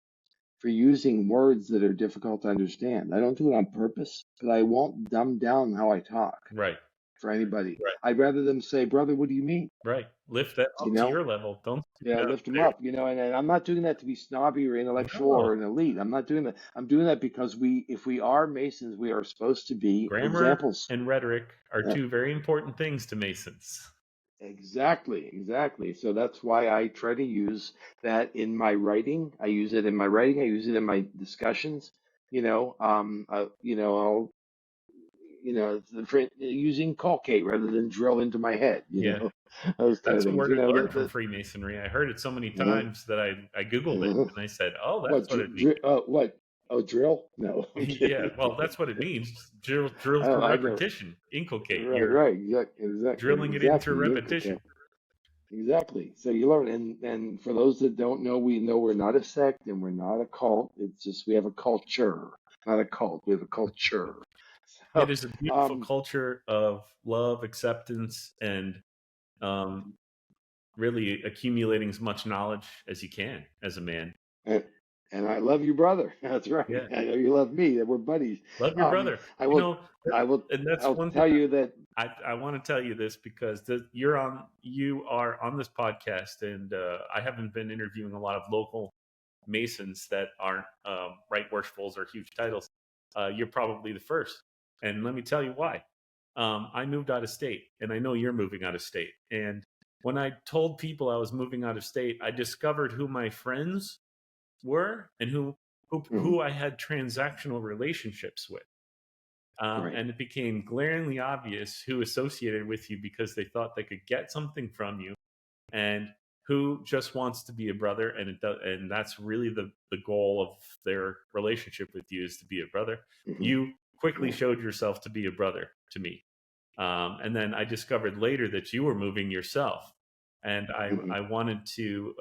[SPEAKER 3] for using words that are difficult to understand. I don't do it on purpose, but I won't dumb down how I talk
[SPEAKER 2] Right.
[SPEAKER 3] for anybody.
[SPEAKER 2] Right.
[SPEAKER 3] I'd rather them say, brother, what do you mean?
[SPEAKER 2] Right. Lift that
[SPEAKER 3] You
[SPEAKER 2] up to
[SPEAKER 3] know?
[SPEAKER 2] your level. Don't stick
[SPEAKER 3] Yeah,
[SPEAKER 2] it up
[SPEAKER 3] lift them
[SPEAKER 2] there.
[SPEAKER 3] up, you know, and I'm not doing that to be snobby or intellectual
[SPEAKER 2] No.
[SPEAKER 3] or an elite. I'm not doing that. I'm doing that because if we are Masons, we are supposed to be
[SPEAKER 2] Grammar
[SPEAKER 3] examples.
[SPEAKER 2] and rhetoric are
[SPEAKER 3] Yeah,
[SPEAKER 2] two very important things to Masons.
[SPEAKER 3] exactly. So that's why I try to use that in my writing. I use it in my writing. I use it in my discussions. I'll using colcate rather than drill into my head,
[SPEAKER 2] Yeah.
[SPEAKER 3] those kind of
[SPEAKER 2] That's a
[SPEAKER 3] things.
[SPEAKER 2] word I learned from Freemasonry. I heard it so many
[SPEAKER 3] Uh,
[SPEAKER 2] times that I Googled it
[SPEAKER 3] uh,
[SPEAKER 2] and I said, oh,
[SPEAKER 3] what,
[SPEAKER 2] that's what it means.
[SPEAKER 3] what? Oh, drill? No, I'm
[SPEAKER 2] Yeah,
[SPEAKER 3] kidding.
[SPEAKER 2] well, that's what it means. Drill
[SPEAKER 3] Oh,
[SPEAKER 2] through
[SPEAKER 3] I know.
[SPEAKER 2] repetition. Inculcate.
[SPEAKER 3] Right,
[SPEAKER 2] You're
[SPEAKER 3] right,
[SPEAKER 2] drilling it into
[SPEAKER 3] exactly.
[SPEAKER 2] repetition.
[SPEAKER 3] Exactly. So you learn, and for those that don't know, we know we're not a sect and we're not a cult. It's just we have a culture, not a cult. We have a culture.
[SPEAKER 2] It
[SPEAKER 3] So,
[SPEAKER 2] is a beautiful culture of love, acceptance, and really accumulating as much knowledge as you can as a man.
[SPEAKER 3] and I love you, brother. That's right.
[SPEAKER 2] Yeah.
[SPEAKER 3] I know you love me. We're buddies.
[SPEAKER 2] Love your brother.
[SPEAKER 3] I will.
[SPEAKER 2] And that's
[SPEAKER 3] I'll
[SPEAKER 2] one
[SPEAKER 3] tell
[SPEAKER 2] thing
[SPEAKER 3] you that.
[SPEAKER 2] I want to tell you this because you are on this podcast, and I haven't been interviewing a lot of local Masons that aren't right worshipfuls or huge titles. You're probably the first, and let me tell you why. I moved out of state, and I know you're moving out of state. And when I told people I was moving out of state, I discovered who my friends were and who I had transactional relationships with.
[SPEAKER 3] Right.
[SPEAKER 2] And it became glaringly obvious who associated with you because they thought they could get something from you, and who just wants to be a brother. And that's really the goal of their relationship with you, is to be a brother. You quickly showed yourself to be a brother to me. And then I discovered later that you were moving yourself. And I wanted to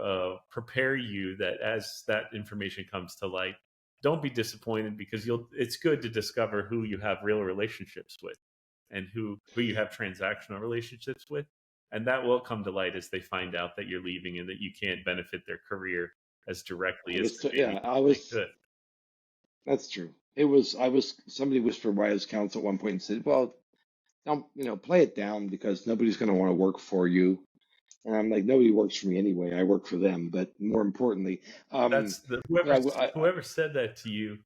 [SPEAKER 2] prepare you that as that information comes to light, don't be disappointed, because it's good to discover who you have real relationships with and who you have transactional relationships with. And that will come to light as they find out that you're leaving and that you can't benefit their career as directly as they could.
[SPEAKER 3] That's true. Somebody whispered wise counsel at one point and said, well, don't, play it down because nobody's going to want to work for you. And I'm like, nobody works for me anyway. I work for them. But more importantly,
[SPEAKER 2] whoever said that to you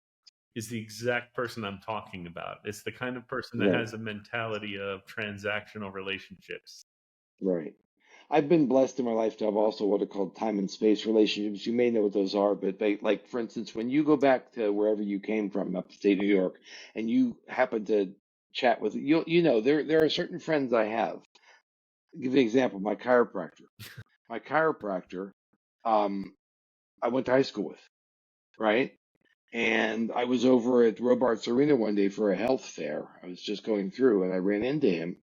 [SPEAKER 2] is the exact person I'm talking about. It's the kind of person that has a mentality of transactional relationships.
[SPEAKER 3] Right. I've been blessed in my life to have also what are called time and space relationships. You may know what those are, but like, for instance, when you go back to wherever you came from, upstate New York, and you happen to chat with there are certain friends I have. I'll give you an example. My chiropractor. I went to high school with, right? And I was over at Robarts Arena one day for a health fair. I was just going through, and I ran into him,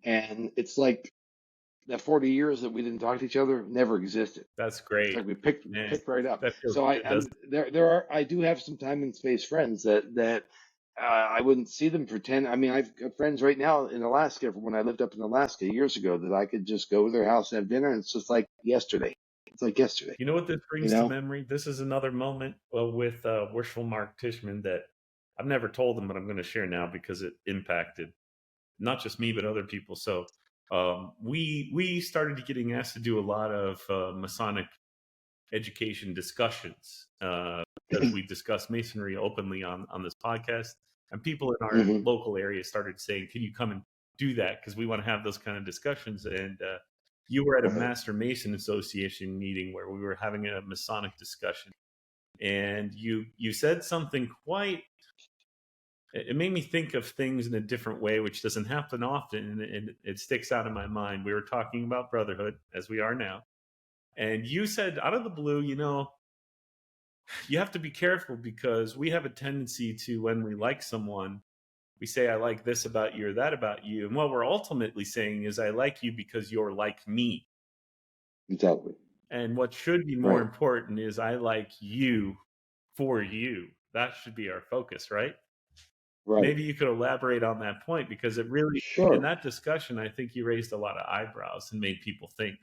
[SPEAKER 3] and it's like that 40 years that we didn't talk to each other never existed.
[SPEAKER 2] That's great.
[SPEAKER 3] It's like we picked right up.
[SPEAKER 2] That feels
[SPEAKER 3] So
[SPEAKER 2] good,
[SPEAKER 3] I do have some time and space friends that I wouldn't see them for 10. I mean, I've got friends right now in Alaska from when I lived up in Alaska years ago that I could just go to their house and have dinner, and it's just like yesterday. It's like yesterday,
[SPEAKER 2] You know what this
[SPEAKER 3] you
[SPEAKER 2] brings to
[SPEAKER 3] know?
[SPEAKER 2] memory? This is another moment with Worshipful Mark Tishman that I've never told him, but I'm going to share now because it impacted not just me but other people. So we started getting asked to do a lot of Masonic education discussions because we discuss Masonry openly on this podcast, and people in our
[SPEAKER 3] Hmm.
[SPEAKER 2] local area started saying, "Can you come and do that?" Because we want to have those kind of discussions. And you were at a
[SPEAKER 3] Right.
[SPEAKER 2] Master Mason Association meeting where we were having a Masonic discussion, and you said something quite. It made me think of things in a different way, which doesn't happen often, and it sticks out in my mind. We were talking about brotherhood, as we are now, and you said out of the blue, you have to be careful because we have a tendency to, when we like someone, we say, I like this about you or that about you. And what we're ultimately saying is, I like you because you're like me.
[SPEAKER 3] Exactly.
[SPEAKER 2] And what should be more
[SPEAKER 3] Right.
[SPEAKER 2] important is, I like you for you. That should be our focus, right?
[SPEAKER 3] Right.
[SPEAKER 2] Maybe you could elaborate on that point because it really, in
[SPEAKER 3] Sure.
[SPEAKER 2] that discussion, I think you raised a lot of eyebrows and made people think.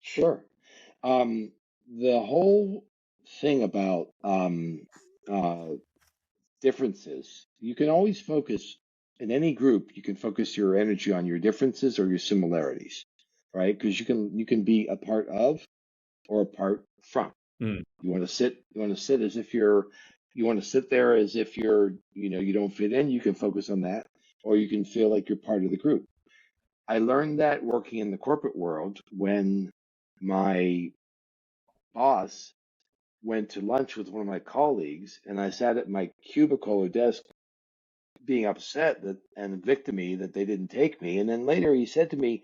[SPEAKER 3] Sure. Um, the whole thing about uh, differences, you can always focus in any group, you can focus your energy on your differences or your similarities, right? Because you can be a part of or apart from.
[SPEAKER 2] Mm,
[SPEAKER 3] You want to sit as if you want to sit there as if you don't fit in, you can focus on that, or you can feel like you're part of the group. I learned that working in the corporate world when my boss went to lunch with one of my colleagues, and I sat at my cubicle or desk being upset that and victimy that they didn't take me. And then later he said to me,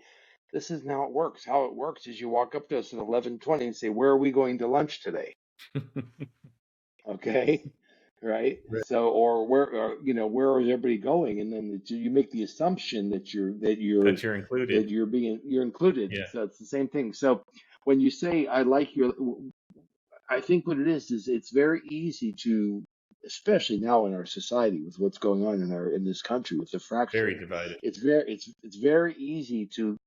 [SPEAKER 3] "This isn't how it works. How it works is you walk up to us at 11:20 and say, 'Where are we going to lunch today?'" Okay, right?
[SPEAKER 2] right.
[SPEAKER 3] So, or where is everybody going? And then you make the assumption that you're that you're
[SPEAKER 2] That you're included.
[SPEAKER 3] that you're included.
[SPEAKER 2] Yeah,
[SPEAKER 3] So it's the same thing. So when you say I like your, I think what it is it's very easy to, especially now in our society with what's going on in this country with the
[SPEAKER 2] very
[SPEAKER 3] fracturing,
[SPEAKER 2] divided.
[SPEAKER 3] it's very easy to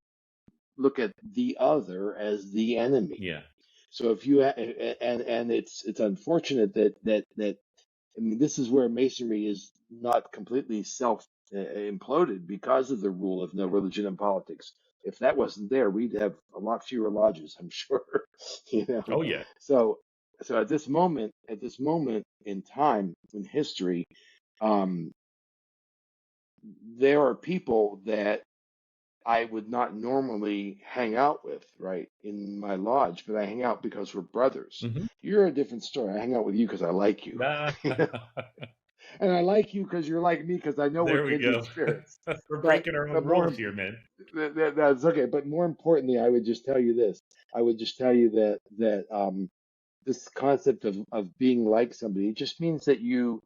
[SPEAKER 3] look at the other as the enemy.
[SPEAKER 2] Yeah,
[SPEAKER 3] So if you and it's unfortunate that I mean this is where Masonry is not completely self imploded because of the rule of no religion in politics. If that wasn't there, we'd have a lot fewer lodges, I'm sure. you know.
[SPEAKER 2] oh yeah.
[SPEAKER 3] So so at this moment in time in history, um, there are people that I would not normally hang out with, right, in my lodge, but I hang out because we're brothers.
[SPEAKER 2] Hmm.
[SPEAKER 3] You're a different story. I hang out with you because I like you.
[SPEAKER 2] Ah,
[SPEAKER 3] And I like you because you're like me because I know we're
[SPEAKER 2] there we
[SPEAKER 3] kindred
[SPEAKER 2] go.
[SPEAKER 3] spirits.
[SPEAKER 2] We're
[SPEAKER 3] But
[SPEAKER 2] breaking our own
[SPEAKER 3] but
[SPEAKER 2] rules
[SPEAKER 3] more
[SPEAKER 2] here, man.
[SPEAKER 3] that's okay. But more importantly, I would just tell you this. I would just tell you that this concept of being like somebody, it just means that you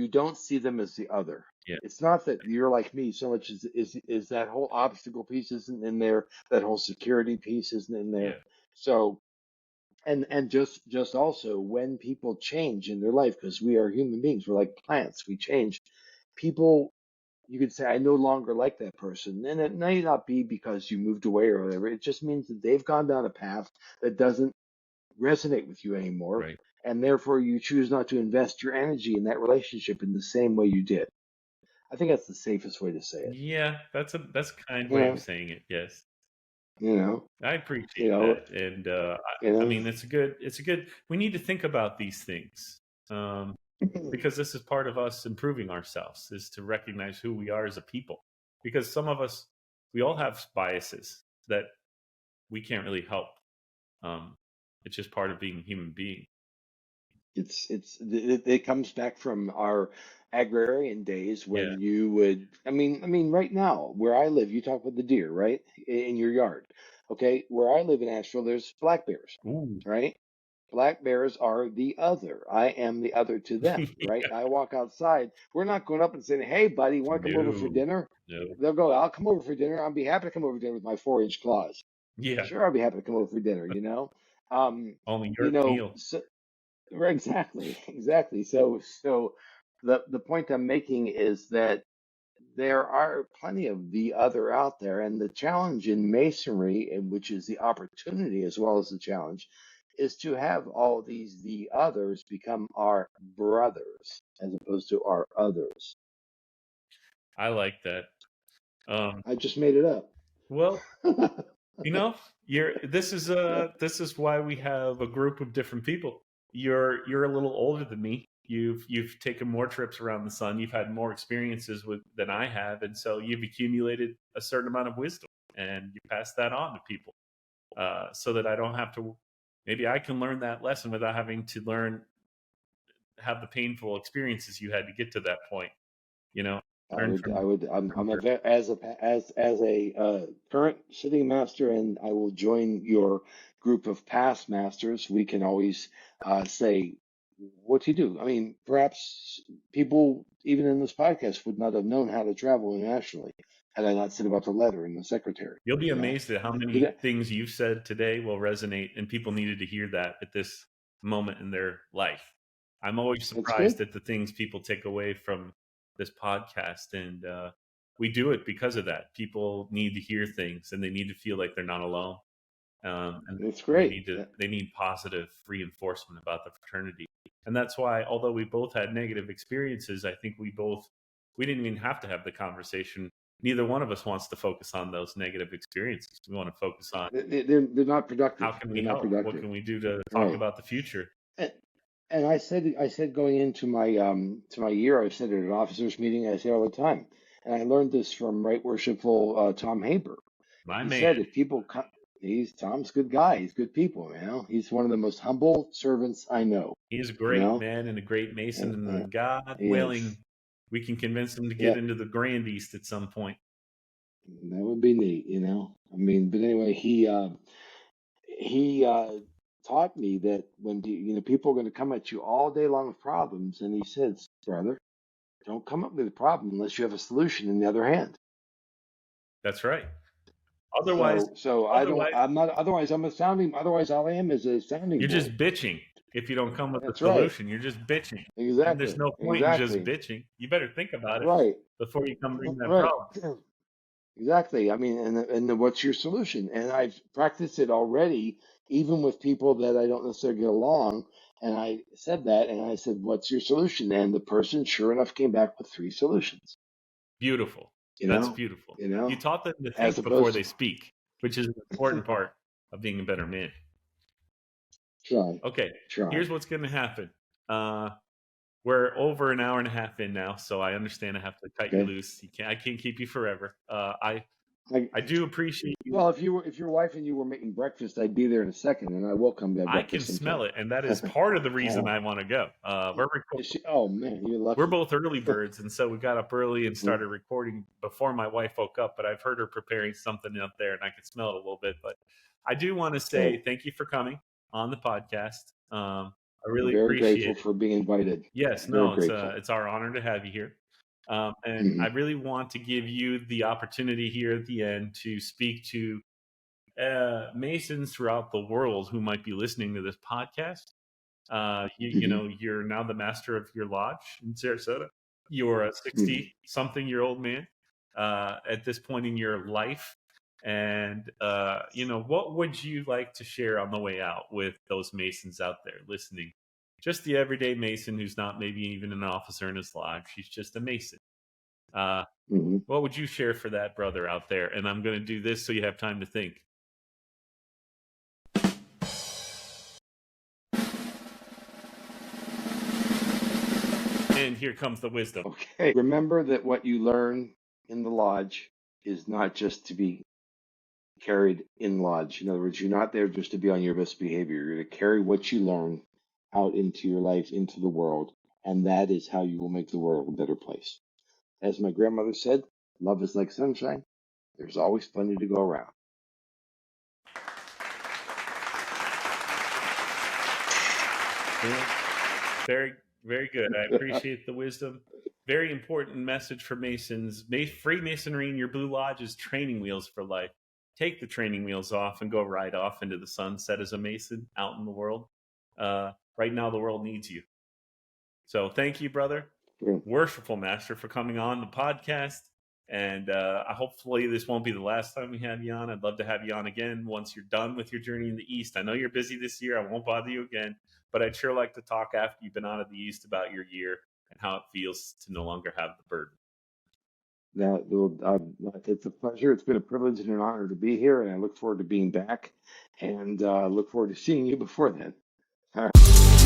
[SPEAKER 3] don't see them as the other.
[SPEAKER 2] Yeah,
[SPEAKER 3] It's not that you're like me so much as is that whole obstacle piece isn't in there, that whole security piece isn't in there.
[SPEAKER 2] yeah.
[SPEAKER 3] So and just also when people change in their life, because we are human beings, we're like plants, we change. People, you could say, I no longer like that person. And it may not be because you moved away or whatever. It just means that they've gone down a path that doesn't resonate with you anymore,
[SPEAKER 2] Right.
[SPEAKER 3] and therefore you choose not to invest your energy in that relationship in the same way you did. I think that's the safest way to say it.
[SPEAKER 2] Yeah, that's a kind
[SPEAKER 3] You
[SPEAKER 2] way of
[SPEAKER 3] know,
[SPEAKER 2] saying it. Yes,
[SPEAKER 3] you know,
[SPEAKER 2] I
[SPEAKER 3] you
[SPEAKER 2] appreciate
[SPEAKER 3] know,
[SPEAKER 2] that, and
[SPEAKER 3] you
[SPEAKER 2] I
[SPEAKER 3] know.
[SPEAKER 2] mean, it's a good. We need to think about these things um, because this is part of us improving ourselves, is to recognize who we are as a people. Because some of us, we all have biases that we can't really help. Um, it's just part of being a human being.
[SPEAKER 3] It comes back from our agrarian days
[SPEAKER 2] Yeah.
[SPEAKER 3] when you would, I mean right now where I live, you talk about the deer, right? In your yard. Okay, where I live in Asheville, there's black bears,
[SPEAKER 2] Ooh.
[SPEAKER 3] right? Black bears are the other. I am the other to them, right? I walk outside. We're not going up and saying, "Hey, buddy, you want to come over for
[SPEAKER 2] No.
[SPEAKER 3] dinner?"
[SPEAKER 2] No.
[SPEAKER 3] They'll go, "I'll come over for dinner. I'll be happy to come over for dinner with my 4-inch claws."
[SPEAKER 2] Yeah.
[SPEAKER 3] Sure, I'll be happy to come over for dinner, Um,
[SPEAKER 2] Only
[SPEAKER 3] you
[SPEAKER 2] your
[SPEAKER 3] know,
[SPEAKER 2] meal.
[SPEAKER 3] so, right, exactly, exactly. So the point I'm making is that there are plenty of the other out there, and the challenge in Masonry, which is the opportunity as well as the challenge, is to have all these the others become our brothers as opposed to our others.
[SPEAKER 2] I like that.
[SPEAKER 3] I just made it up.
[SPEAKER 2] Well, you know, this is why we have a group of different people. You're a little older than me. You've taken more trips around the sun. You've had more experiences than I have, and so you've accumulated a certain amount of wisdom, and you pass that on to people, so that I don't have to. Maybe I can learn that lesson without having to have the painful experiences you had to get to that point. You know, learn from
[SPEAKER 3] as a current sitting master, and I will join your group of past masters. We can always say, what do you do? I mean, perhaps people, even in this podcast, would not have known how to travel internationally had I not said about the letter and the secretary.
[SPEAKER 2] You'll be
[SPEAKER 3] You know?
[SPEAKER 2] amazed at how many things you've said today will resonate, and people needed to hear that at this moment in their life. I'm always surprised at the things people take away from this podcast, and we do it because of that. People need to hear things, and they need to feel like they're not alone. And
[SPEAKER 3] It's great.
[SPEAKER 2] They need positive reinforcement about the fraternity, and that's why, although we both had negative experiences, I think we didn't even have to have the conversation. Neither one of us wants to focus on those negative experiences. We want to focus on
[SPEAKER 3] they're not productive.
[SPEAKER 2] how can we help? What can we do to talk about the future?
[SPEAKER 3] And I said going into my to my year, I said at an officers meeting, I say all the time, and I learned this from Right Worshipful Tom Haber.
[SPEAKER 2] My
[SPEAKER 3] He
[SPEAKER 2] man.
[SPEAKER 3] said if people come, Tom's a good guy. He's good people. You know, he's one of the most humble servants I know.
[SPEAKER 2] He's a great man and a great Mason, and God willing, we can convince him to get into the Grand East at some point.
[SPEAKER 3] That would be neat, you know. I mean, but anyway, he taught me that when people are going to come at you all day long with problems, and he says, brother, don't come up with a problem unless you have a solution in the other hand.
[SPEAKER 2] That's right. Otherwise,
[SPEAKER 3] Otherwise, I'm a sounding. Otherwise, all I am is a sounding.
[SPEAKER 2] You're
[SPEAKER 3] board.
[SPEAKER 2] just bitching if you don't come with a solution. Right. You're just bitching.
[SPEAKER 3] Exactly.
[SPEAKER 2] And there's no point in just bitching. You better think about it before you come bring that problem.
[SPEAKER 3] Exactly. I mean, and what's your solution? And I've practiced it already, even with people that I don't necessarily get along. And I said that, and I said, "What's your solution?" And the person, sure enough, came back with 3 solutions.
[SPEAKER 2] Beautiful. That's beautiful. You taught them to think before they speak, which is an important part of being a better man. Okay. Here's what's going to happen. We're over an hour and a half in now, so I understand I have to cut you loose. I can't keep you forever. I do appreciate you.
[SPEAKER 3] Well, if your wife and you were making breakfast, I'd be there in a second, and I will come back.
[SPEAKER 2] I can smell it, and that is part of the reason I want to go.
[SPEAKER 3] Oh man, you're lucky.
[SPEAKER 2] We're both early birds, and so we got up early and started recording before my wife woke up. But I've heard her preparing something up there, and I can smell it a little bit. But I do want to say thank you for coming on the podcast. I really appreciate it.
[SPEAKER 3] Very grateful for being invited.
[SPEAKER 2] Yes, it's our honor to have you here. And I really want to give you the opportunity here at the end to speak to Masons throughout the world who might be listening to this podcast. You know, you're now the master of your lodge in Sarasota. You're a 60-something-year-old man at this point in your life. And, you know, what would you like to share on the way out with those Masons out there listening? Just the everyday Mason who's not maybe even an officer in his lodge. He's just a Mason. What would you share for that brother out there? And I'm going to do this so you have time to think. And here comes the wisdom.
[SPEAKER 3] Okay. Remember that what you learn in the lodge is not just to be carried in lodge. In other words, you're not there just to be on your best behavior. You're going to carry what you learn out into your life, into the world, and that is how you will make the world a better place. As my grandmother said, love is like sunshine. There's always plenty to go around.
[SPEAKER 2] Very, very good. I appreciate the wisdom. Very important message for Masons. Freemasonry in your Blue Lodge is training wheels for life. Take the training wheels off and go right off into the sunset as a Mason out in the world. Right now, the world needs you. So thank you, brother. Worshipful Master, for coming on the podcast. And hopefully this won't be the last time we have you on. I'd love to have you on again once you're done with your journey in the East. I know you're busy this year. I won't bother you again, but I'd sure like to talk after you've been out of the East about your year and how it feels to no longer have the burden.
[SPEAKER 3] It's a pleasure. It's been a privilege and an honor to be here, and I look forward to being back, and look forward to seeing you before then. All right.